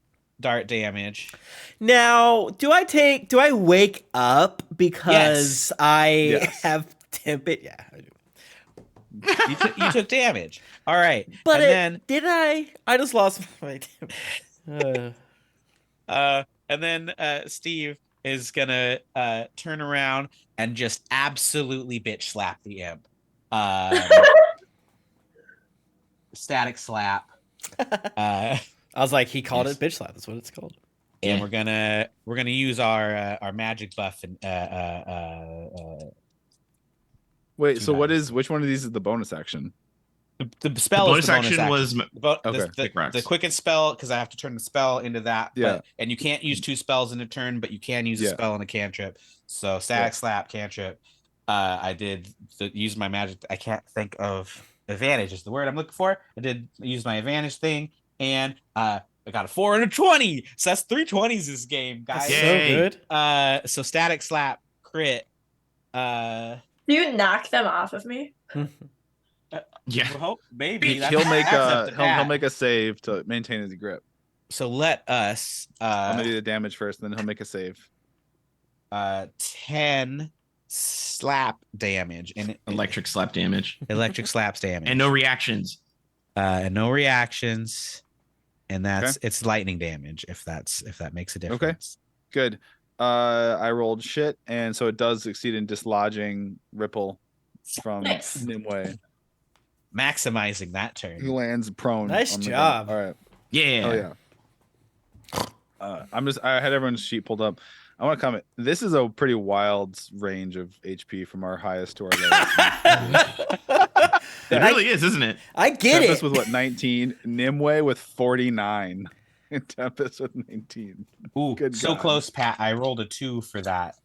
dart damage. Now, do I wake up because I Yes. have tempted? Yeah, I do. You took damage. All right. But and did I? I just lost my damage. and then Steve is gonna turn around and just absolutely bitch slap the imp. Static slap. I was like, he called Yes. it bitch slap. That's what it's called. And Yeah. we're gonna use our magic buff and Wait, Two so dice. which one of these is the bonus action? The spell The is the bonus action was Okay. Pick rocks. the quicken spell, because I have to turn the spell into that. Yeah. And you can't use 2 spells in a turn, but you can use a Yeah. spell in a cantrip. So static slap, cantrip. I did use my magic. I can't think of advantage is the word I'm looking for. I did use my advantage thing, and I got a 4 and a 20. So that's 3 20s this game, guys. That's so good. So static slap, crit. Do you knock them off of me? Yeah. Maybe He'll make he'll make a save to maintain his grip. So let us I'm gonna do the damage first, and then he'll make a save. 10 slap damage and Electric slap damage. electric slaps damage. And no reactions. And no reactions. And that's it's lightning damage if that makes a difference. Good. I rolled shit, and so it does succeed in dislodging Ripple from Nice. Nimue. Maximizing that He turn. lands prone. Nice on the job. ground. All right. Yeah. Oh yeah. I had everyone's sheet pulled up. I want to comment. This is a pretty wild range of HP from our highest to our lowest. It really is, isn't it? I get Tempest it. with what 19, Nimue with 49, and Tempest with 19. Ooh, Good so God. close, Pat. I rolled a 2 for that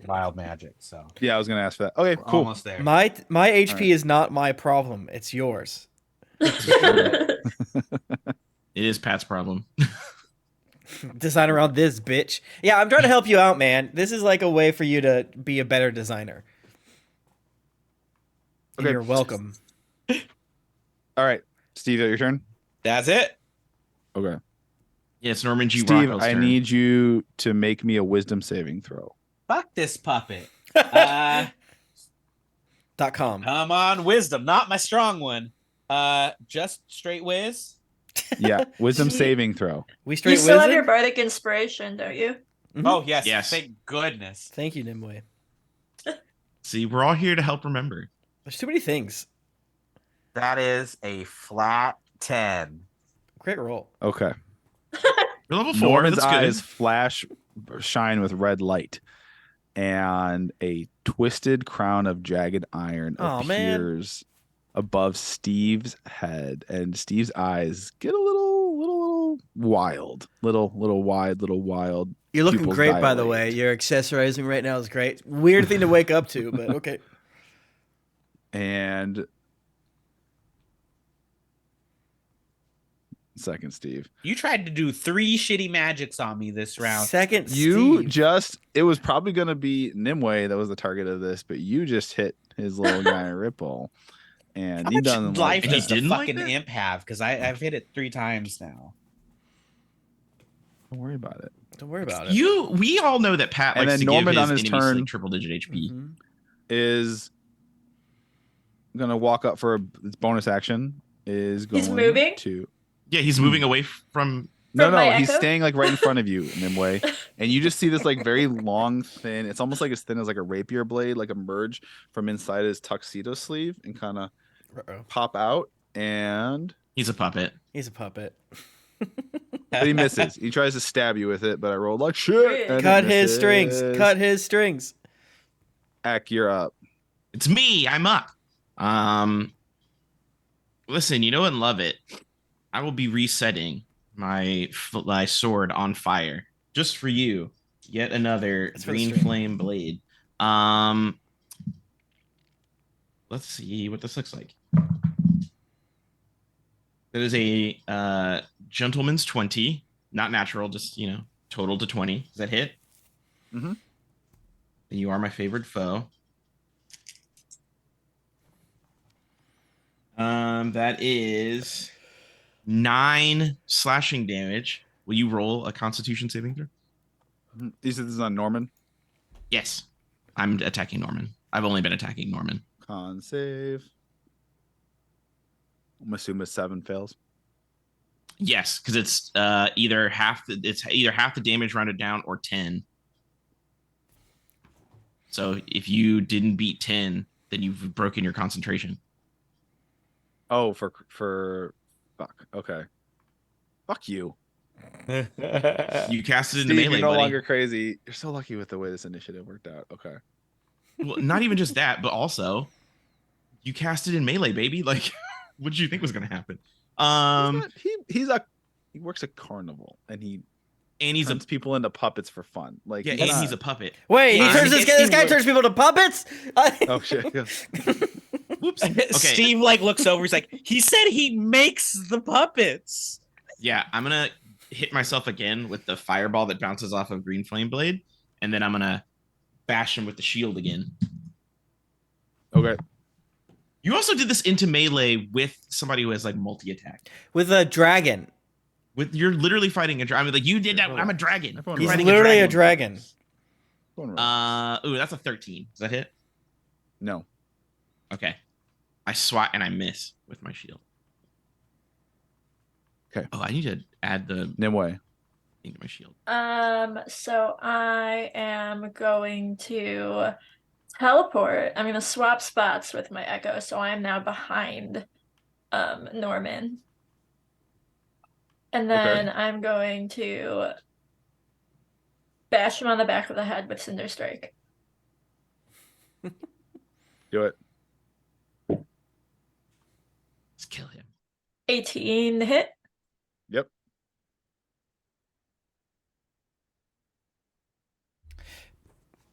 wild magic. So Yeah, I was gonna ask for that. Okay, we're cool. almost there. My HP right. is not my problem. It's yours. It is Pat's problem. Design around this, bitch. Yeah, I'm trying to help you out, man. This is like a way for you to be a better designer. And Okay. you're welcome. All right, Steve, your turn. That's it. Okay, Yeah, it's Norman G. Steve, Rockwell's I turn. need you to make me a wisdom saving throw. Fuck this puppet. .com. Come on, wisdom, not my strong one. Just straight whiz. Yeah, wisdom Gee. saving throw. We You straight still have wizard? your bardic inspiration, don't you? Mhm. Oh yes, Yes. thank goodness. Thank you, Nimue. See, we're all here to help remember. There's too many things. That is a flat 10. Great roll. Okay. You're level 4. Norman's That's eyes shine with red light, and a twisted crown of jagged iron Aw, man. appears above Steve's head, and Steve's eyes get a little wild, little wild. You're looking Pupils great, by the dilate. way. Your accessorizing right now is great. Weird thing to wake up to, but okay. And second, Steve, You tried to do 3 shitty magics on me this round. Second, you Steve. it was probably going to be Nimue that was the target of this, but you just hit his little guy Ripple, and How he much doesn't life like he does that. the didn't like fucking that? imp have? Because I've hit it 3 times now. Don't worry about it. Don't worry about it. We all know that Pat And likes then to Norman give on his his enemies turn- like triple digit HP. Mhm. Is gonna walk up for its bonus action. Is going He's moving? to Yeah, he's moving away from. no, From my he's echo? staying like right in front of you, Nimue, and you just see this like very long, thin. It's almost like as thin as like a rapier blade, like emerge from inside his tuxedo sleeve and kind of Uh-oh. pop out. And He's a puppet. He's a puppet. but he misses. He tries to stab you with it, but I rolled like shit. Really? and it Cut his strings. misses. Cut his strings. Ack, you're up. It's me. I'm up. Listen, you know and love it. I will be resetting my sword on fire just for you. Yet another That's for the green stream. flame blade. Let's see what this looks like. That is a gentleman's 20, not natural, just total to 20. Does that hit? Mhm. And you are my favorite foe. That is 9 slashing damage. Will you roll a Constitution saving throw? You said this is on Norman. Yes, I'm attacking Norman. I've only been attacking Norman. Con save. I'm assuming 7 fails. Yes, because it's either half the damage rounded down or 10. So if you didn't beat 10, then you've broken your concentration. Oh, for fuck. Okay. Fuck you. You cast it into Steve, melee, you're no buddy. longer crazy. You're so lucky with the way this initiative worked out. Okay. Well, not even just that, but also you cast it in melee, baby. Like What did you think was gonna happen? He works a carnival and he And he's turns people into puppets for fun. Like yeah, he's and not- he's a puppet. Wait, he Yeah, turns I this guess guy. he This guy would- turns people to puppets. Oh shit. Yeah. Whoops. Okay. Steve like looks over. He's like, he said he makes the puppets. Yeah, I'm gonna hit myself again with the fireball that bounces off of Green Flame Blade, and then I'm gonna bash him with the shield again. Okay. You also did this into melee with somebody who has like multi-attack. With a dragon. You're literally fighting a dragon. I mean, like you did that. I'm a dragon. Everyone You're He's fighting literally a dragon. Ooh, that's a 13. Does that hit? No. Okay. I swat and I miss with my shield. Okay. Oh, I need to add the Nimue. thing to my shield. So I am going to teleport. I'm gonna swap spots with my echo, so I am now behind Norman. And then I'm going to bash him on the back of the head with Cinder Strike. Do it. Let's kill him. 18 to hit. Yep.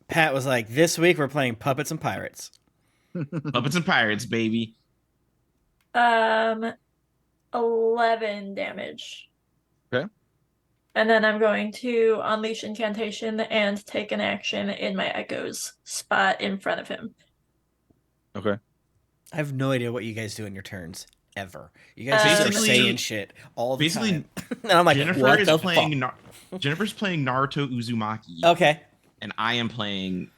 Pat was like, "This week we're playing puppets and pirates." Puppets and pirates, baby. 11 damage. Okay. And then I'm going to unleash incantation and take an action in my echo's spot in front of him. Okay. I have no idea what you guys do in your turns ever. You guys just are Basically- saying shit all the basically, time. And I'm like, Jennifer what is the playing. fuck? Jennifer's playing Naruto Uzumaki, Okay, and I am playing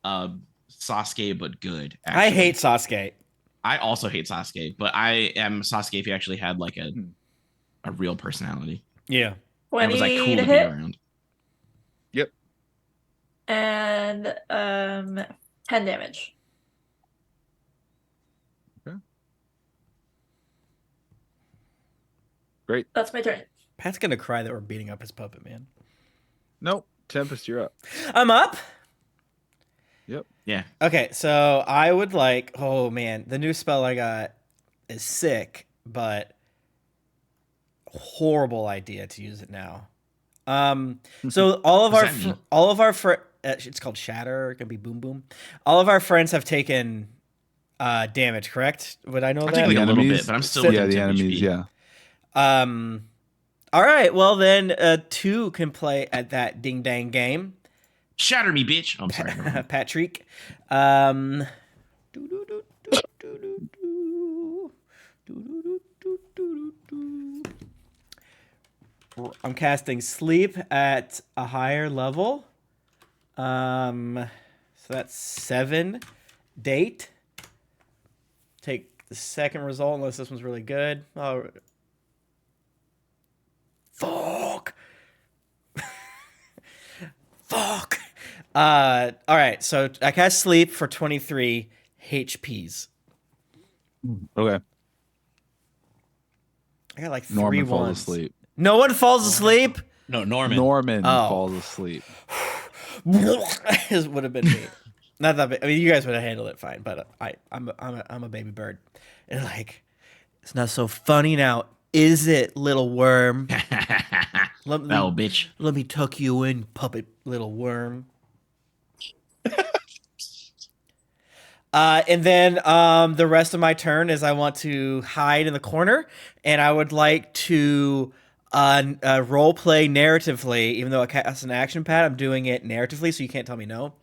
Sasuke, but good. I actually. hate Sasuke. I also hate Sasuke, but I am Sasuke if he actually had like a real personality. Yeah, And 20 was like cool to to be hit. around. And 10 damage. Great. That's my turn. Pat's gonna cry that we're beating up his puppet man. Nope. Tempest, you're up. I'm up. Yeah. Okay, so I would like. Oh man, the new spell I got is sick, but horrible idea to use it now. So all of What our does that mean? it's called Shatter. It can be Boom Boom. All of our friends have taken damage. Correct? Would I know I that? take like The a little enemies? bit, but I'm still So- within Yeah, the 10 enemies. HP. Yeah. All right. Well, then two can play at that ding dang game. Shatter me, bitch. Oh, I'm sorry. never mind. Patrick. I'm casting sleep at a higher level. So that's 7. Date. Take the second result unless this one's really good. Oh, fuck. Fuck. All right. So I cast sleep for 23 HPs. Okay. I got like 3 Norman falls ones. asleep. No one falls asleep. No, Norman. Norman Oh. falls asleep. This would have been me. Not that big. I mean, you guys would have handled it fine, but I'm a baby bird, and like, it's not so funny now, is it, little worm? Let me, Well, bitch. let me tuck you in, puppet little worm. And then the rest of my turn is I want to hide in the corner, and I would like to role play narratively. Even though I cast an action pad, I'm doing it narratively, so you can't tell me no.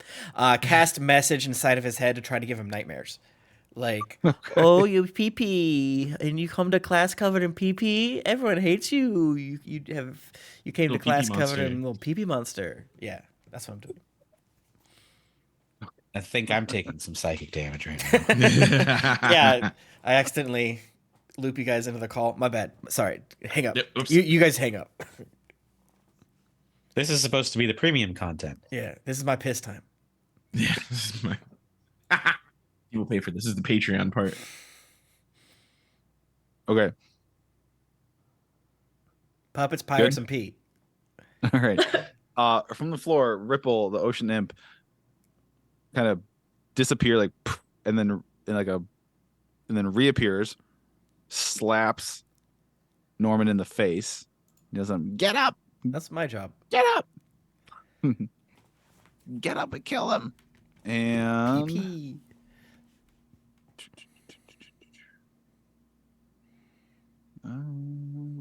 Cast message inside of his head to try to give him nightmares. Like, oh, you pee pee, and you come to class covered in pee pee. Everyone hates you. You came Little to class pee-pee covered in monster. little pee pee monster. Yeah, that's what I'm doing. I think I'm taking some psychic damage right now. Yeah, I accidentally loop you guys into the call. My bad. Sorry. Hang up. Yep, oops. You guys hang up. This is supposed to be the premium content. Yeah, this is my piss time. Yeah, this is my. You will pay for this. This is the Patreon part. Okay. Puppets, pirates, Good. and Pete. All right. From the floor, Ripple, the ocean imp, kind of disappear like, poof, and then reappears, slaps Norman in the face. He does him, get up, That's my job. get up, get up and kill him. And PP.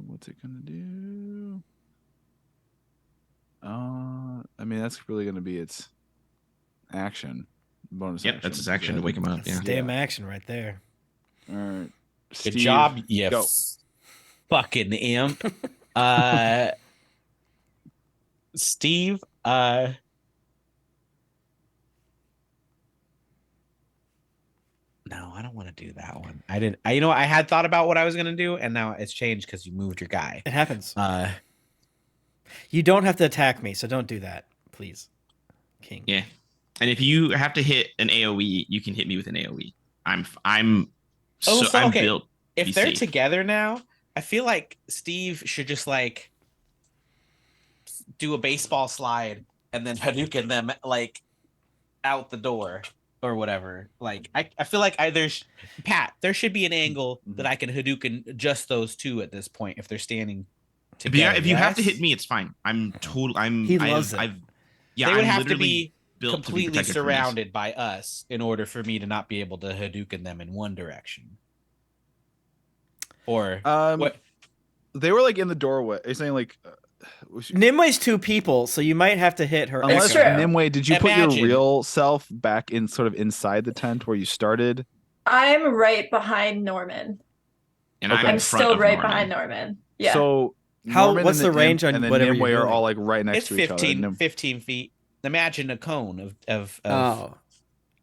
what's it gonna do? I mean that's really gonna be its action. Bonus Yep, action. that's his action to wake him up. That's Yeah. damn action right there. All right. Good job, you Go. fucking imp. Steve, no, I don't want to do that one. I had thought about what I was gonna do, and now it's changed because you moved your guy. It happens. Uh, You don't have to attack me, so don't do that, please, King. Yeah. And if you have to hit an AoE, you can hit me with an AoE. I'm Oh, so, I'm okay. built. if Be they're safe. together now, I feel like Steve should just like do a baseball slide and then Hadouken them like out the door or whatever. Like I feel like Pat, there should be an angle that I can Hadouken just those two at this point if they're standing together. If you have to yes? hit me, it's fine. I'm total. He loves it. Yeah, they would I'm have to literally be built to be completely protected from these. surrounded by us in order for me to not be able to Hadouken them in one direction. Or what? They were like in the doorway. Are you saying like Nimwe's 2 people, so you might have to hit her. unless true. Nimue, did you put Imagine. your real self back in sort of inside the tent where you started? I'm right behind Norman. And Okay. I'm, in I'm front still of right Norman. behind Norman. Yeah. So What's and the range on and then whatever Nimue you're are doing? all like right next it's to each other. 15 feet. Imagine a cone of Oh,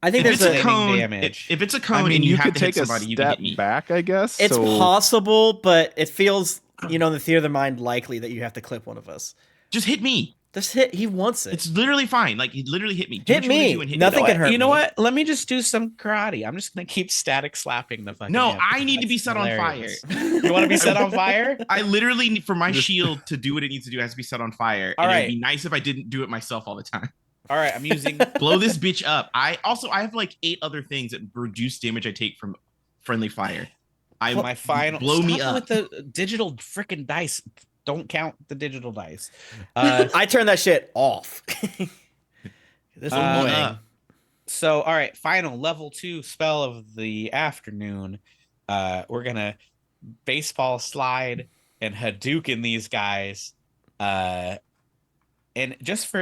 I think If there's it's a a. cone, damage. if it's a cone I mean, and you have could to hit take a somebody, you can step hit me. back, I guess. It's so, possible, but it feels, in the theater of the mind, likely that you have to clip one of us. Just hit me. Just hit. He wants it. It's literally fine. Like he literally hit me. Do Hit what you wanna me. do and hit Nothing me. can hurt You know me. what? Let me just do some karate. I'm just gonna keep static slapping the fucking. No, imp. I need to That's be set on hilarious. fire. You want to be set on fire? I literally need for my shield to do what it needs to do. It has to be set on fire. All and right. it'd be nice if I didn't do it myself all the time. All right, I'm using. Blow this bitch up. I have like 8 other things that reduce damage I take from friendly fire. My final. blow me Stop up. with the digital freaking dice. Don't count the digital dice. I turn that shit off. This is Uh, annoying. So, all right, final level 2 spell of the afternoon. We're gonna baseball slide and Hadouken these guys. And just for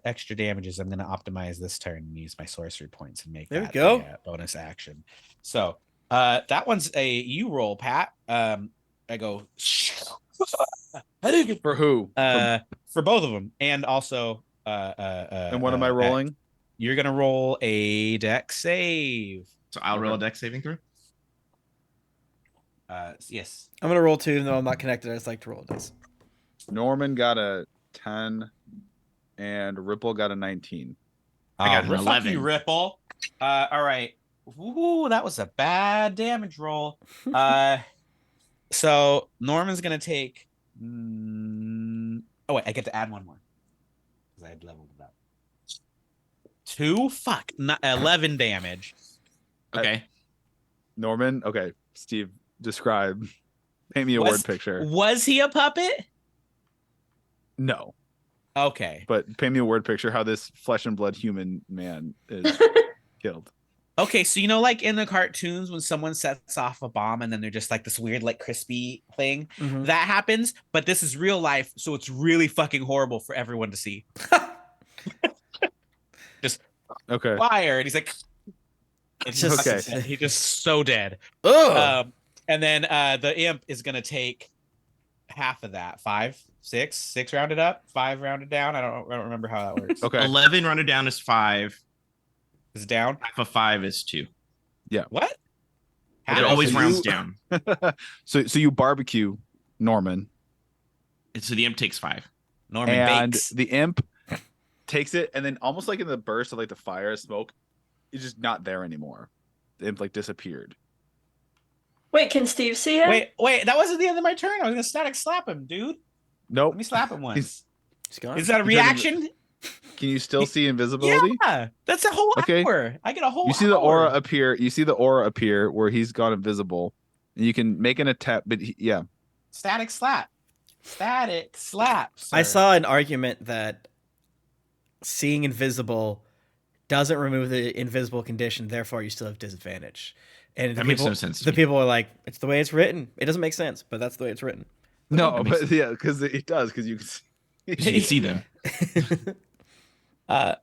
extra damages, I'm gonna optimize this turn and use my sorcery points and make There we that go. a bonus action. So that one's a you roll, Pat. I go Hadouken for who? for both of them, and also And what am I rolling? You're gonna roll a dex save. So I'll roll a dex saving throw. Yes. I'm gonna roll 2, even though I'm not connected. I just like to roll dice. Norman got a 10 and Ripple got a 19. I got an fuck 11. you, Ripple. All right. Ooh, that was a bad damage roll. So Norman's gonna take. Oh wait, I get to add one more because I had leveled it up. 2. Fuck. 11 damage. Okay. Norman, okay, Steve, describe. Paint me a word picture. Was he a puppet? No, Okay. but paint me a word picture how this flesh and blood human man is killed. Okay, so like in the cartoons when someone sets off a bomb and then they're just like this weird like crispy thing Mhm. that happens, but this is real life, so it's really fucking horrible for everyone to see. Just Okay. fire, and he's like, it's just Okay. he's just so dead. Ugh. And then the imp is gonna take half of that, 5, 6 rounded up, 5 rounded down. I don't remember how that works. Okay. 11 rounded down is 5. It's down. Half of 5 is 2. What? It Half always of- you- rounds down. So you barbecue Norman, And so the imp takes 5. Norman and bakes. the imp takes it, and then almost like in the burst of like the fire smoke, it's just not there anymore. The imp like disappeared. Wait, can Steve see him? Wait, that wasn't the end of my turn. I was gonna static slap him, dude. Nope. Let me slap him once. He's- He's gone. Is that a He turned reaction? Can you still see invisibility? Yeah, that's a whole Okay. hour. I get a whole. You see the hour. aura appear. You see the aura appear where he's gone invisible, And you can make an attack, but yeah. Static slap. Static slap. I sir. saw an argument that seeing invisible doesn't remove the invisible condition, therefore you still have disadvantage. And That makes no sense to The me. people are like, it's the way it's written. It doesn't make sense, but that's the way it's written. No, That makes but yeah, because it does, because you can see. You can see them.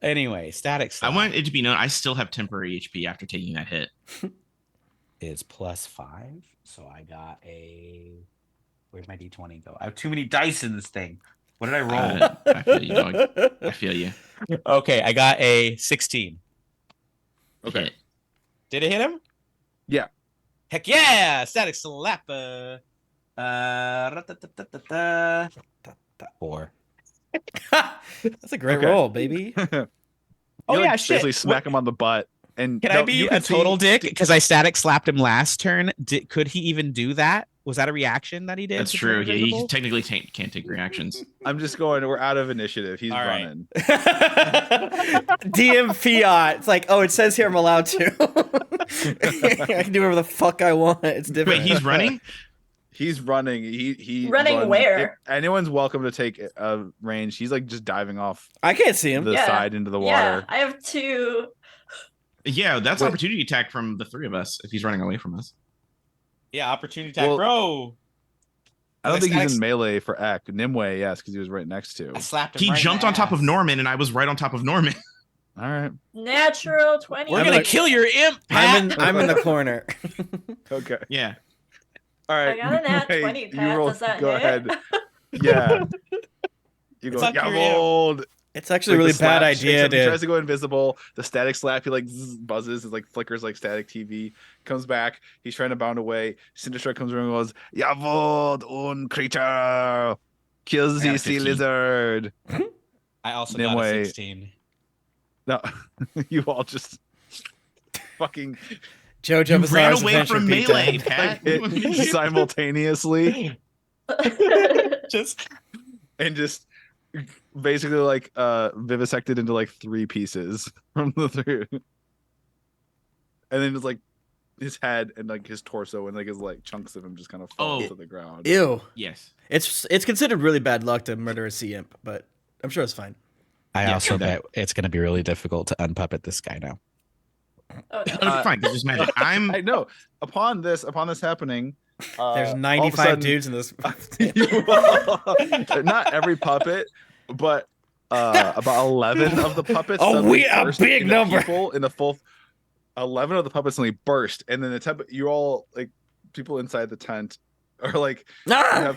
Anyway, static slap. I want it to be known I still have temporary HP after taking that hit. Is +5. So I got a. Where'd my d20 go? I have too many dice in this thing. What did I roll? I feel you, dog. I feel you. Okay, I got a 16. Okay. Hit. Did it hit him? Yeah. Heck yeah! Static slap. Ra-ta-ta-ta-ta-ta. 4. That's a great Okay. roll, baby. Oh, You, like, yeah, shit. Basically smack him on the butt. And Can I be a total dick? Because I static slapped him last turn. Could he even do that? Was that a reaction that he did? That's to true. turn Yeah, you invisible? technically can't take reactions. I'm just going. We're out of initiative. He's All right. running. DM fiat. It's like, oh, it says here I'm allowed to. I can do whatever the fuck I want. It's different. Wait, he's running? He's running. He Running runs- where? if anyone's welcome to take a range. He's like just diving off I can't see him. the Yeah. side into the Yeah, water. I have 2. Yeah, that's Wait. opportunity attack from the three of us if he's running away from us. Yeah, opportunity attack, Well, bro. I don't think Static- he's in melee for Eck. Nimue, yes, because he was right next to. I slapped him. He right in jumped the on top of ass. Norman, and I was right on top of Norman. All right. Natural 20. We're I'm gonna like- kill your imp, Pat. I'm in the corner. Okay. Yeah. All right. I got a nat Hey, 20, you Pat. roll- Does that go hit? ahead. Yeah. You go. Suck your Yeah, old. It's actually a really bad idea He tries to. to go invisible. The static slap, he like buzzes, it like flickers like static TV. Comes back. He's trying to bound away. Cinderstrike comes around and goes, Jawohl, un creature. Kills I got the a sea 15. lizard. I also got a Nimue. 16. No, you all just fucking JoJo You Bizarre's ran away Adventure from beat melee, down. Pat. hit simultaneously Just and just basically like vivisected into like 3 pieces from the 3. And then just like his head and like his torso and like his like chunks of him just kind of fall Oh. to the ground. Ew. Yes. It's considered really bad luck to murder a sea imp, but I'm sure it's fine. I Yeah, also that- bet it's going to be really difficult to unpuppet this guy now. Oh, no. Oh, fine. This is magic. I know. Upon this happening, There's all of a 95 sudden- dudes in this. Not every puppet, but about 11 of the puppets. Oh, suddenly a burst big into number. people in the full 11 of the puppets suddenly burst, and then you all like people inside the tent are like Ah!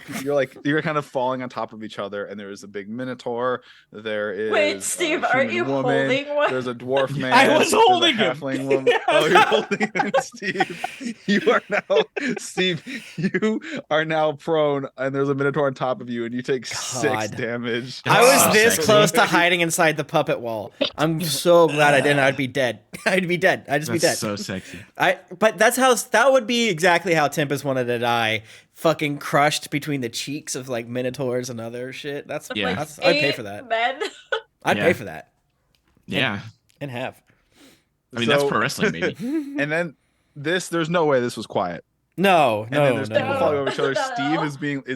you're kind of falling on top of each other, and there is a big minotaur. There is Wait, Steve, a aren't human you woman, holding one? There's a dwarf man. I was there's a holding him. halfling woman. Oh, you're holding him, Steve. You are now, Steve. You are now prone, and there's a minotaur on top of you, and you take 6 God. damage. I was So this sexy. close to hiding inside the puppet wall. I'm so glad I didn't. I'd be dead. I'd be dead. I'd just be dead. That's so sexy. But that would be exactly how Tempest wanted to die. Fucking crushed between the cheeks of like minotaurs and other shit. That's Yeah. I'd pay 8 for that. Men. I'd Yeah. pay for that Yeah. and have. I mean, that's So- pro wrestling, baby. And then there's no way this was quiet. No, And then no, there's no. people no. falling over each other. Not at Steve all.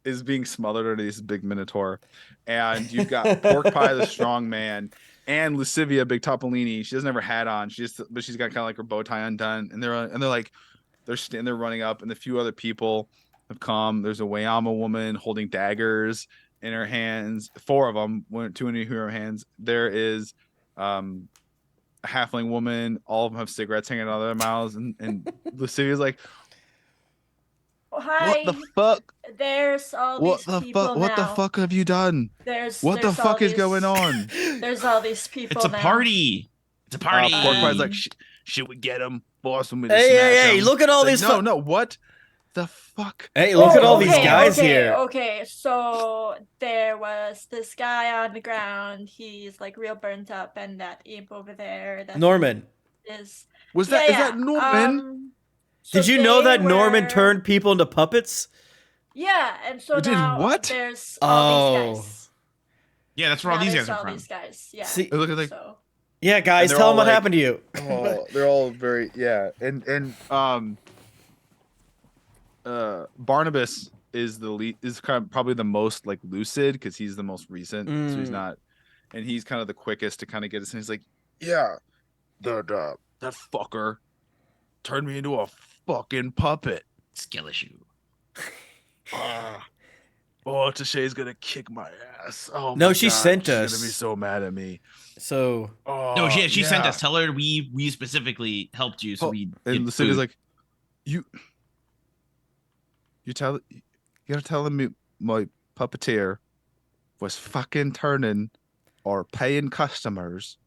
is being smothered under this big minotaur, and you've got Pork Pie the strong man and Lucivia Big Topolini. She doesn't have her hat on. But she's got kind of like her bow tie undone, and they're running up, and a few other people have come. There's a Wayama woman holding daggers in her hands. 4 of them, 2 in her hands. There is a halfling woman. All of them have cigarettes hanging out of their mouths, and Lucivia's like, Hi. "What the fuck? There's all What these the people fuck? now. What the fuck have you done? What the there's all fuck is these- going on?" There's all these people It's a now. party. It's a party. Pork Pie's like, should we get him? Force him to Hey, smash hey, hey! him?" Look at all Like, these. no, what the fuck? Hey, look at all these okay, guys okay, here. Okay, so there was this guy on the ground. He's like real burnt up, and that imp over there. That Norman, is. Was Yeah, that is yeah. that Norman? So did you know they that Norman were- turned people into puppets? Yeah, and so Did now what? there's all these guys. Yeah, that's where all Now these there's guys are all from. these guys. Yeah. See, They look at like, So yeah, guys, they're tell all them what like- oh, happened to you. they're all very, yeah, and. Barnabas is the lead, is kind of probably the most like lucid because he's the most recent, so he's not, and he's kind of the quickest to kind of get us. And he's like, yeah, that fucker turned me into a fucking puppet. Skillishoe. Oh, Tashay's gonna kick my ass. Oh No, my she God, sent she's us. gonna be so mad at me. So Oh, No, she sent yeah. us. Tell her we specifically helped you, so we And get Lucidia's food. like, you gotta tell him my puppeteer was fucking turning our paying customers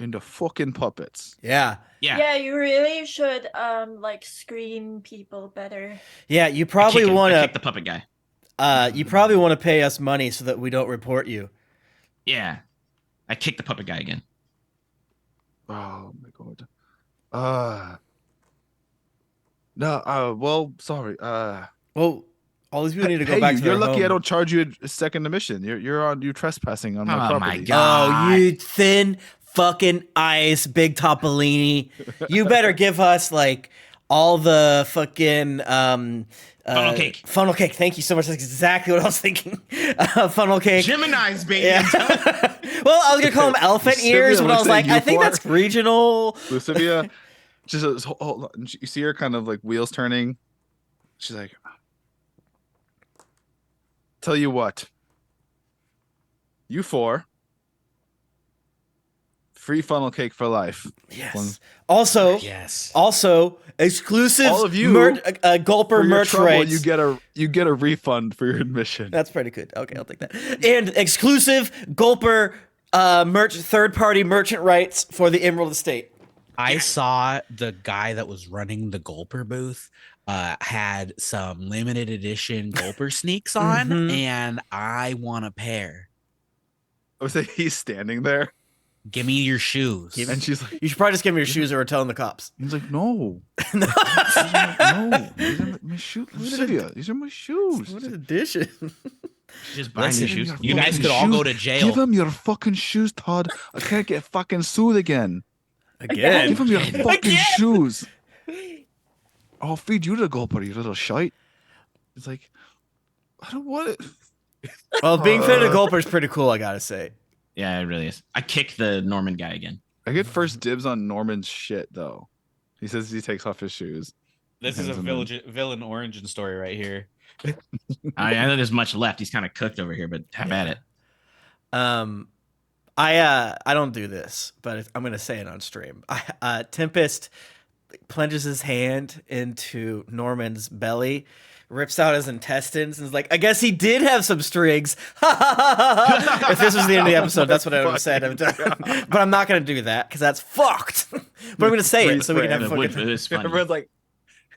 into fucking puppets. yeah. Yeah, you really should like screen people better. Yeah, you I probably kick him. I want kick the to puppet guy. you probably want to pay us money so that we don't report you. Yeah, I kick the puppet guy again. Oh my God. No, well, sorry. Well, all these people need to go Hey, back to their you're lucky I home. don't charge you a second admission. You're trespassing on my Oh my property. God. Oh, you thin fucking ice, big Topolini. You better give us like all the fucking Funnel cake. Funnel cake. Thank you so much. That's exactly what I was thinking. Funnel cake. Gemini's, baby. Yeah. Well, I was gonna call them elephant Sylvia ears, but I looks was at like, you I think for- that's regional. Lucivia just hold on. You see her kind of like wheels turning. She's like, tell you what, you four, free funnel cake for life. Yes. Also, Yes. also exclusive All of you, Gulper For your merch trouble, rights. you get a refund for your admission. That's pretty good. Okay, I'll take that. And exclusive Gulper merch, third-party merchant rights for the Emerald Estate. I saw the guy that was running the Gulper booth had some limited edition Gulper sneaks on, Mhm. and I want a pair. I was like, he's standing there, Give me your shoes. Give- and she's like, You should probably just give me your shoes or we're telling the cops. he's like, no, No. no, these are my shoes, What is Lucivia, these are my shoes. What an addition. Just buy me Listen, shoes. you fucking guys could all go to Give jail. him your fucking shoes, Todd. I can't get fucking sued again. Again. Give him your Again. fucking shoes. I'll feed you the gulper, you little shite. It's like, I don't want it. Well, being fed a Gulper is pretty cool, I gotta say. Yeah, it really is. I kick the Norman guy again. I get first dibs on Norman's shit, though. He says he takes off his shoes. This is a villain origin story right here. I know there's much left. He's kind of cooked over here, but have at it. I don't do this, but I'm gonna say it on stream. Tempest plunges his hand into Norman's belly, rips out his intestines, and is like, "I guess he did have some strings." If this was the end of the episode, that's what I would have said. But I'm not gonna do that because that's fucked. But I'm gonna say it so we can have It fun. would- it is funny.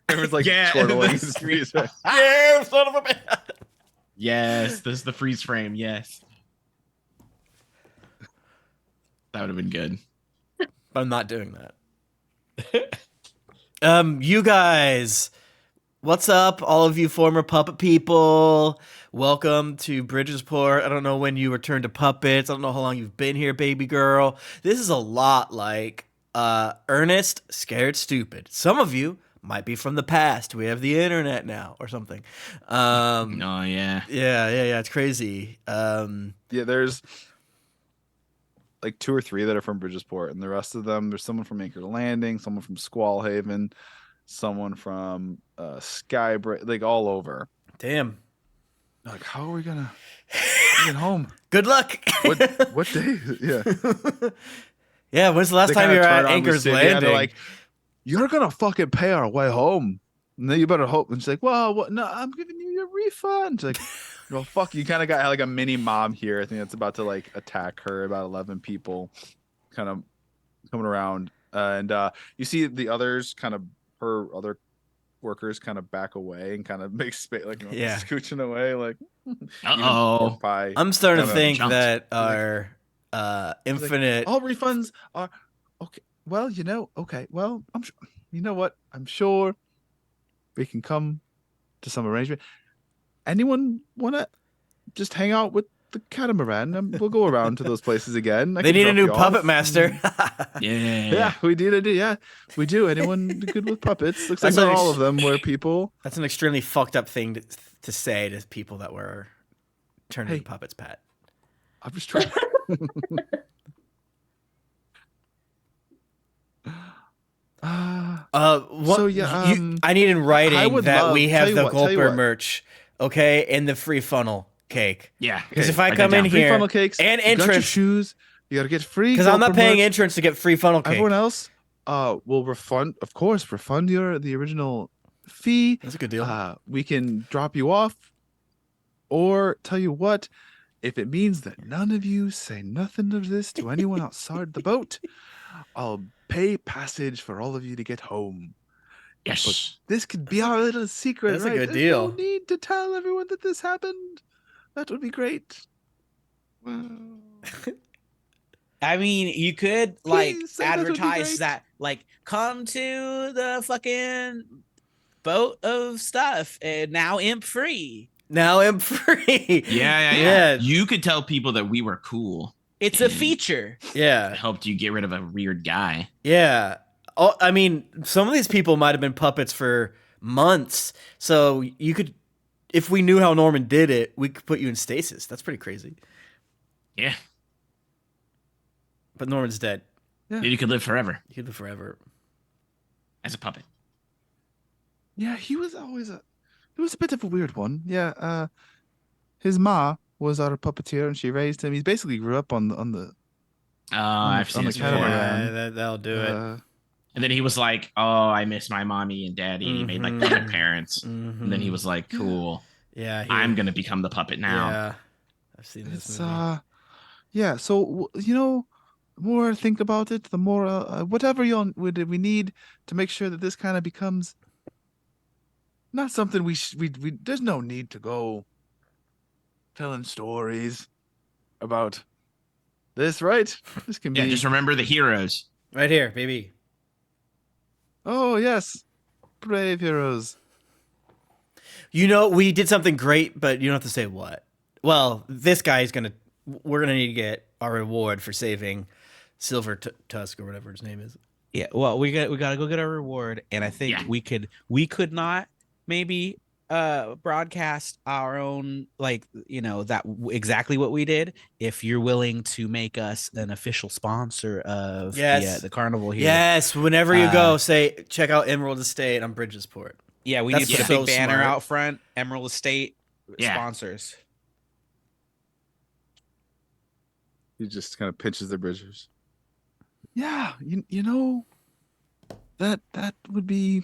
Everyone's like Yeah, chortling this his is- trees. Yeah, son of a bitch. Yes, this is the freeze frame. Yes. That would have been good. But I'm not doing that. You guys, what's up? All of you former puppet people, welcome to Bridgesport. I don't know when you returned to puppets. I don't know how long you've been here, baby girl. This is a lot like Ernest Scared Stupid. Some of you might be from the past. We have the internet now or something. Oh yeah. Yeah. It's crazy. Yeah, there's like 2 or 3 that are from Bridgesport, and the rest of them, there's someone from Anchor Landing, someone from Squallhaven, someone from Skybreak, like all over. Damn. Like, how are we gonna get home? Good luck. What day? Yeah. Yeah, when's the last They time kinda you were turn at on Anchor's Lucidia, and Landing? they're like, you're gonna fucking pay our way home. And then you better hope. And she's like, well, what? No, I'm giving you your refund. She's like, well, fuck, you kind of got like a mini mob here. I think that's about to like attack her. About 11 people kind of coming around. And you see the others kind of, her other workers kind of back away and kind of make space, like Yeah. scooching away. Like, Uh-oh. pie. I'm starting to kinda think jumped. that our infinite. All refunds are okay. Well, okay. Well, I'm sure. You know what? I'm sure we can come to some arrangement. Anyone want to just hang out with the catamaran. We'll go around to those places again. I They can need a drop new you puppet off. master. Yeah. Yeah, we do. Yeah, we do. Anyone good with puppets? Looks like That's not like- all of them were people. That's an extremely fucked up thing to say to people that were turned Hey. into puppets, Pat. I'm just trying. So, yeah, I need in writing would that love- we tell have you the what, tell you Gulper what. merch, okay, and the free funnel cake. Yeah. Because if Okay, I write come that in down. Free here funnel cakes and You got your entrance, shoes. You gotta get free. because I'm not Gulper paying merch. entrance to get free funnel cake. Everyone else, will refund. Of course, refund the original fee. That's a good deal. We can drop you off, or tell you what, if it means that none of you say nothing of this to anyone outside the boat, I'll pay passage for all of you to get home. Yes. This could be our little secret. That's a right? good There's deal. No need to tell everyone that this happened. That would be great. I mean, you could like Please say that would be advertise great. that, like, come to the fucking boat of stuff and now imp free. Now I'm free. Yeah. Yeah. You could tell people that we were cool. It's a feature. It Yeah. helped you get rid of a weird guy. Yeah. Oh, I mean, some of these people might have been puppets for months. So you could, if we knew how Norman did it, we could put you in stasis. That's pretty crazy. Yeah. But Norman's dead. Then you could live forever You could live forever. as a puppet. Yeah, he was a bit of a weird one. Yeah, his ma was our puppeteer, and she raised him. He basically grew up on the. I've seen on this the before. catamaran. Yeah, that'll do it. And then he was like, "Oh, I miss my mommy and daddy." He made like Mhm. puppet parents. Mhm. And then he was like, "Cool, Yeah, I'm gonna become the puppet now." Yeah, I've seen this It's movie. yeah. So the more I think about it, the more whatever we need to make sure that this kind of becomes not something we there's no need to go telling stories about this, right? This can Yeah, be. just remember the heroes. Right here, baby. Oh yes, brave heroes. You know, we did something great, but you don't have to say what. Well, this guy is gonna. We're gonna need to get our reward for saving Silver Tusk or whatever his name is. Yeah, well, we got to go get our reward, and I think Yeah. we could not maybe broadcast our own, like, exactly what we did, if you're willing to make us an official sponsor of Yes. the carnival here. Yes, whenever you go, say check out Emerald Estate on Bridgesport. Yeah, we That's need to put a so big banner smart. out front. Emerald Estate Yeah. sponsors. He just kind of pinches the bridges. Yeah, you know, that would be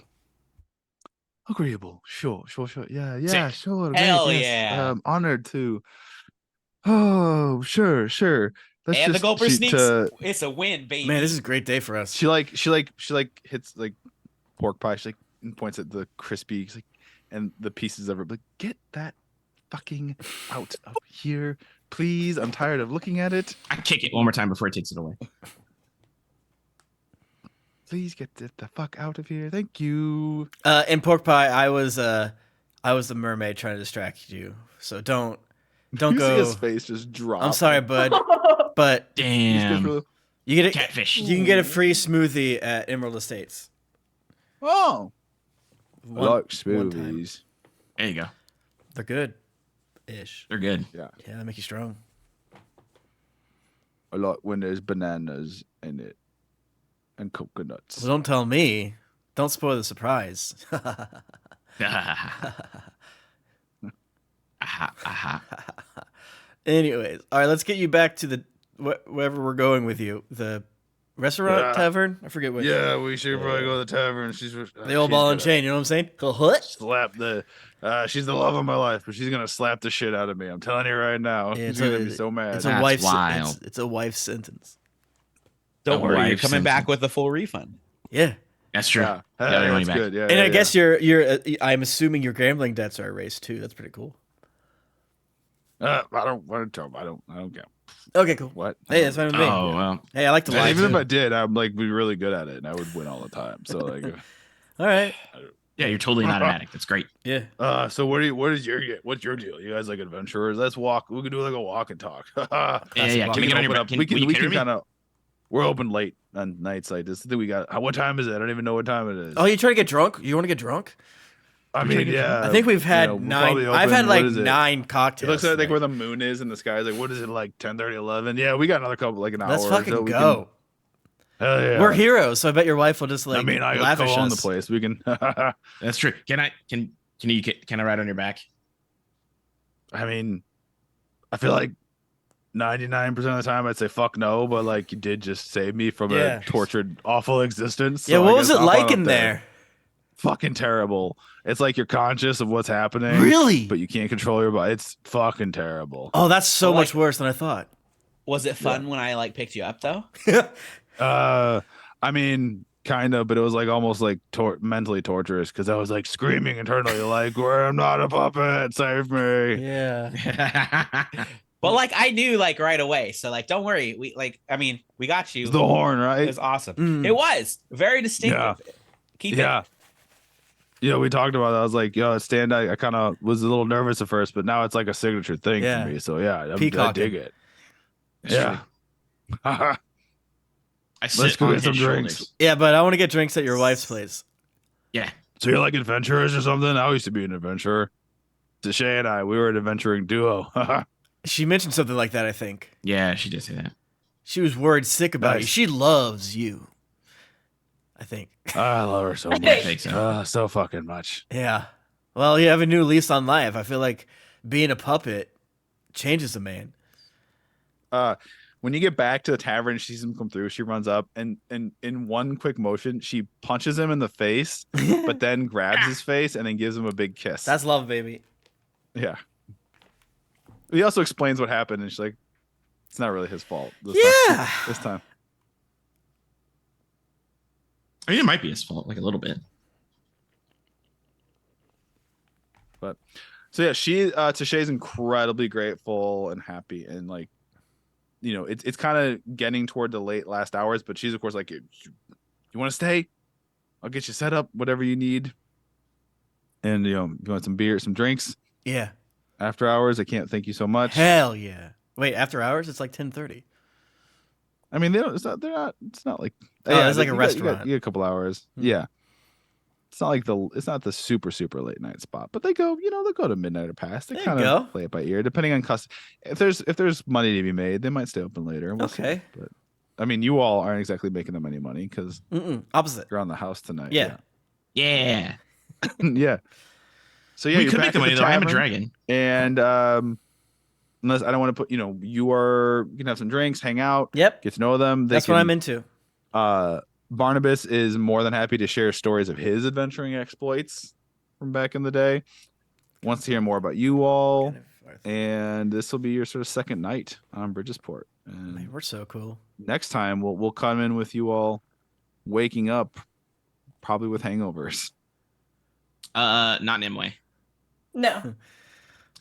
agreeable. Sure. Yeah, Sick. sure. great, Hell yes, yeah. Honored to. Oh, sure. Let's And the just Gulper cheat sneaks. to- It's a win, baby. Man, this is a great day for us. She hits like pork pie. She and points at the crispy, and the pieces of her. Like, get that fucking out of here, please. I'm tired of looking at it. I kick it one more time before it takes it away. Please get the fuck out of here. Thank you. In Pork Pie, I was the mermaid trying to distract you. So don't You see go. his face just drop. I'm sorry, bud, but He's Damn. just you get Catfish. You can get a free smoothie at Emerald Estates. Oh, I One- like one time. smoothies. There you go. They're good, ish. They're good. Yeah, they make you strong. I like when there's bananas in it and coconuts. Well, don't tell me. Don't spoil the surprise. Anyways, all right, let's get you back to the wherever we're going with you. The restaurant, Yeah. tavern. I forget what. Yeah, we should probably go to the tavern. The old ball and chain. You know what I'm saying? What? Slap the. She's the love of my life, but she's gonna slap the shit out of me. I'm telling you right now. Yeah, She's gonna be so mad. It's a That's wife's. wild. It's a wife's sentence. Don't The worry, you're wife coming sends back you. with a full refund. Yeah, That's true. Yeah, Got your money that's back. good. Yeah, and yeah, I guess you're. I'm assuming your gambling debts are erased too. That's pretty cool. I don't want to tell. I don't get Okay, cool. what. Hey, that's fine with me. Oh well. Hey, I like to lie. Even if too. I did, I'm like be really good at it, and I would win all the time. So like, All right. Yeah, you're totally not an addict. That's great. Yeah. So what's your deal? You guys like adventurers? Let's walk. We can do like a walk and talk. Yeah. Classic Can we get on your open back? up. Can, We will can you cater me? kind of. We're open late on nights like this. I think we got. What time is it? I don't even know what time it is. Oh, you trying to get drunk? You want to get drunk? I mean, yeah. I think we've had we're 9. probably I've open- had what like is it? 9 cocktails. It looks like tonight. where the moon is in the sky. Like, what is it, like 10:30, 11? Yeah, we got another couple, like an Let's hour. fucking so we go. Hell yeah. We're heroes, so I bet your wife will just like I mean, I laugh at co-own us. the place. We can. That's true. Can I ride on your back? I mean, I feel like 99% of the time I'd say fuck no, but like you did just save me from Yeah. a tortured, awful existence. Yeah, so I what was guess it hop on like up in there? Fucking terrible. It's like you're conscious of what's happening, Really? but you can't control your body. It's fucking terrible. Oh, that's so Well, much like- worse than I thought. Was it fun when I like picked you up though? I mean, kind of, but it was like almost like mentally torturous because I was like screaming internally, like, "Where I'm not a puppet, save me." Yeah. But like I knew like right away. So like don't worry. We got you. It's the horn, It right? was awesome. Mm. It was very distinctive. Keep it. Yeah. Yeah, we talked about that. I was like, yo, stand. I kind of was a little nervous at first, but now it's like a signature thing Yeah. for me. So yeah, I Peacocking. dig it. That's Yeah. I Let's sit go on get some his drinks. shoulders. Yeah, but I want to get drinks at your wife's place. Yeah. So you're like adventurers or something? I used to be an adventurer. Shay and I, we were an adventuring duo. She mentioned something like that, I think. Yeah, she did say that. She was worried sick about you. Nice. She loves you. I think. I love her so I much. think so. So fucking much. Yeah. Well, you have a new lease on life. I feel like being a puppet changes a man. When you get back to the tavern, she sees him come through. She runs up and in one quick motion, she punches him in the face, but then grabs his face and then gives him a big kiss. That's love, baby. Yeah. He also explains what happened, and she's like, "It's not really his fault." Yeah. This time. I mean, it might be his fault, like a little bit. So yeah, Tasha's incredibly grateful and happy, and like, you know, it's kind of getting toward the last hours, but she's of course like, you want to stay? I'll get you set up, whatever you need. And you know, you want some beer, some drinks Yeah. after hours. I can't thank you so much. Hell yeah. Wait, after hours? It's like 10:30. I mean, they don't. It's not. They're not. It's not like. Oh, it's like a you restaurant. You get a couple hours. Hmm. Yeah. It's not like It's not the super late night spot, but they go. You know, they go to midnight or past. They There you kind of go. play it by ear, depending on custom. If there's money to be made, they might stay open later. We'll see. Okay. But I mean, you all aren't exactly making them any money because Opposite. you're on the house tonight. Yeah. Yeah. Yeah. So yeah, we you're could back make the at money though. I am a tavern, dragon. and unless I don't want to put, you know, you can have some drinks, hang out, Yep. get to know them. That's what I'm into. Barnabas is more than happy to share stories of his adventuring exploits from back in the day. Wants to hear more about you all, and this will be your sort of second night on Bridgesport. Man, And we're so cool. next time we'll come in with you all waking up, probably with hangovers. Not Nimue. No.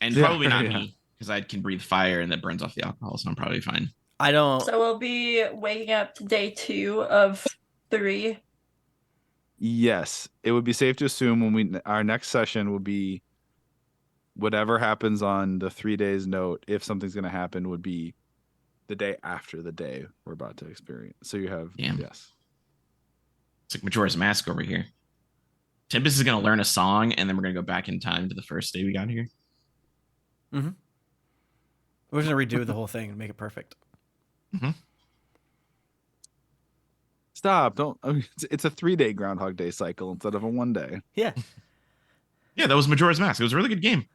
And Yeah, probably not yeah. me, because I can breathe fire and that burns off the alcohol, so I'm probably fine. I don't. So we'll be waking up to day 2 of 3. Yes, it would be safe to assume when our next session will be whatever happens on the 3 days note. If something's going to happen, would be the day after the day we're about to experience. So you have Damn. yes. It's like Majora's Mask over here. Tempest is going to learn a song, and then we're going to go back in time to the first day we got here. We're just gonna redo the whole thing and make it perfect. Stop! Don't. I mean, it's a 3-day Groundhog Day cycle instead of a 1 day. Yeah. Yeah, that was Majora's Mask. It was a really good game.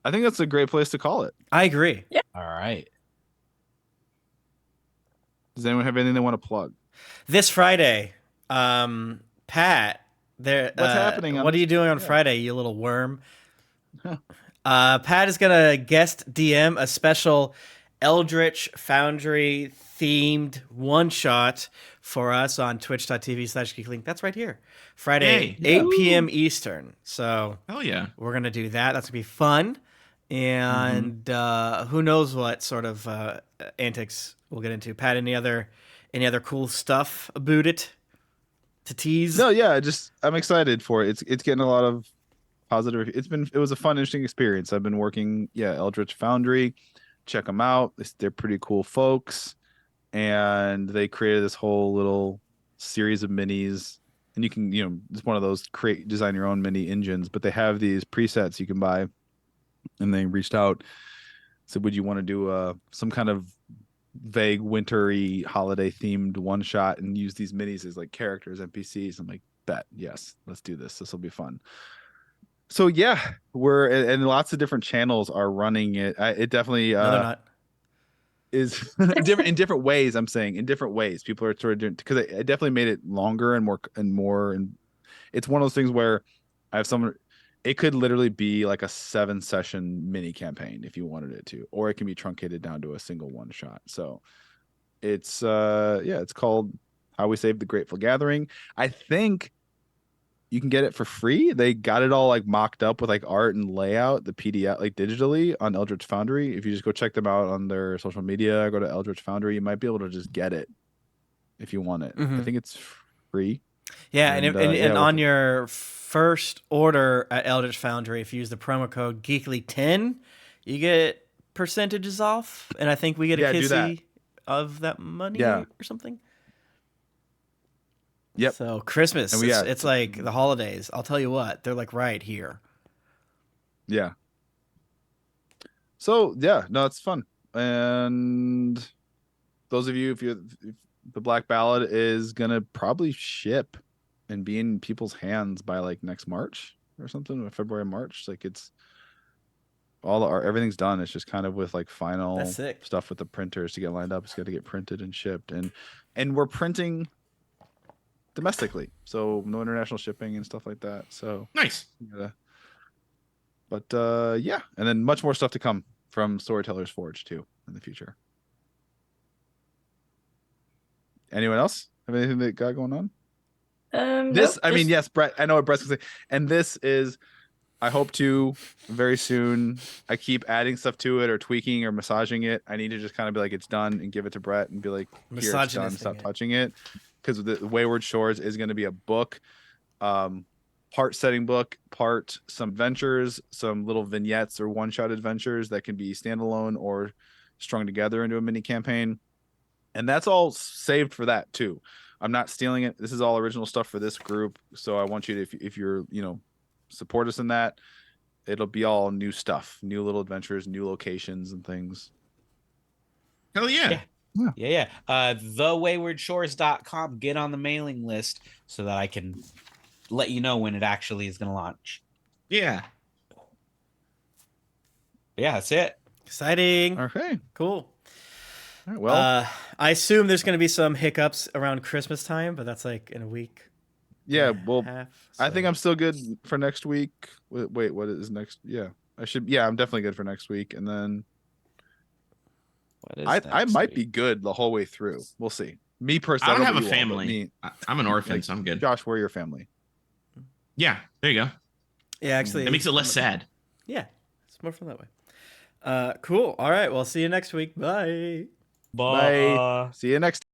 I think that's a great place to call it. I agree. All right. Does anyone have anything they want to plug? This Friday, Pat, there. What's happening on What are this- you doing on yeah. Friday, you little worm? Pat is gonna guest DM a special Eldritch Foundry themed one shot for us on twitch.tv/geeklink. That's right here. Friday, Yay. 8 p.m. Eastern. So Hell yeah. we're gonna do that. That's gonna be fun. And who knows what sort of antics we'll get into. Pat, any other cool stuff about it? to tease. No, yeah, I'm excited for it. It's getting a lot of positive. It was a fun, interesting experience. I've been working, Eldritch Foundry. Check them out. They're pretty cool folks, and they created this whole little series of minis. And you can, it's one of those design your own mini engines, but they have these presets you can buy. And they reached out, said, "Would you want to do some kind of vague wintry holiday themed one shot and use these minis as like characters, NPCs?" I'm like, "Bet, yes, let's do this. This will be fun." So yeah, and lots of different channels are running it. It definitely No, they're not. is different in different ways. I'm saying in different ways. People are sort of doing, because it definitely made it longer and more. And it's one of those things where I have someone. It could literally be like a 7-session mini campaign if you wanted it to, or it can be truncated down to a single one shot. So it's it's called How We Saved the Grateful Gathering. I think you can get it for free. They got it all like mocked up with like art and layout, the PDF like digitally on Eldritch Foundry. If you just go check them out on their social media, go to Eldritch Foundry, you might be able to just get it if you want it. I think it's free. Yeah, and on your first order at Eldritch Foundry, if you use the promo code Geekly10, you get percentages off, and I think we get a kissy of that money or something. Yep. So Christmas, it's like the holidays. I'll tell you what, they're like right here. Yeah. So yeah, no, it's fun. And those of you, if the Black Ballad is gonna probably ship and be in people's hands by like next March or something, February, March. Like it's everything's done. It's just kind of with like final stuff with the printers to get lined up. It's got to get printed and shipped, and we're printing domestically, so no international shipping and stuff like that. So nice. But and then much more stuff to come from Storytellers Forge too in the future. Anyone else have anything that got going on? Nope, Yes, Brett. I know what Brett's gonna say, and this is, I hope to very soon. I keep adding stuff to it or tweaking or massaging it. I need to just kind of be like, it's done, and give it to Brett and be like, here, it's done. Stop touching it, because the Wayward Shores is going to be a book, part setting book, part some adventures, some little vignettes or one-shot adventures that can be standalone or strung together into a mini campaign, and that's all saved for that too. I'm not stealing it. This is all original stuff for this group. So I want you to, if you're, support us in that, it'll be all new stuff, new little adventures, new locations and things. Hell yeah. Yeah. Thewaywardshores.com. Get on the mailing list so that I can let you know when it actually is going to launch. Yeah. Yeah, that's it. Exciting. Okay. Cool. All right, well, I assume there's going to be some hiccups around Christmas time, but that's like in a week. Yeah, well, half, I think I'm still good for next week. Wait, what is next? Yeah, I'm definitely good for next week, and then I might be good the whole way through. We'll see. Me personally, I don't have a family. I'm an orphan, so I'm good. Josh, we're your family. Yeah, there you go. Yeah, actually, it makes it less sad. Yeah, it's more fun that way. Cool. All right, well, see you next week. Bye. Bye. See you next time.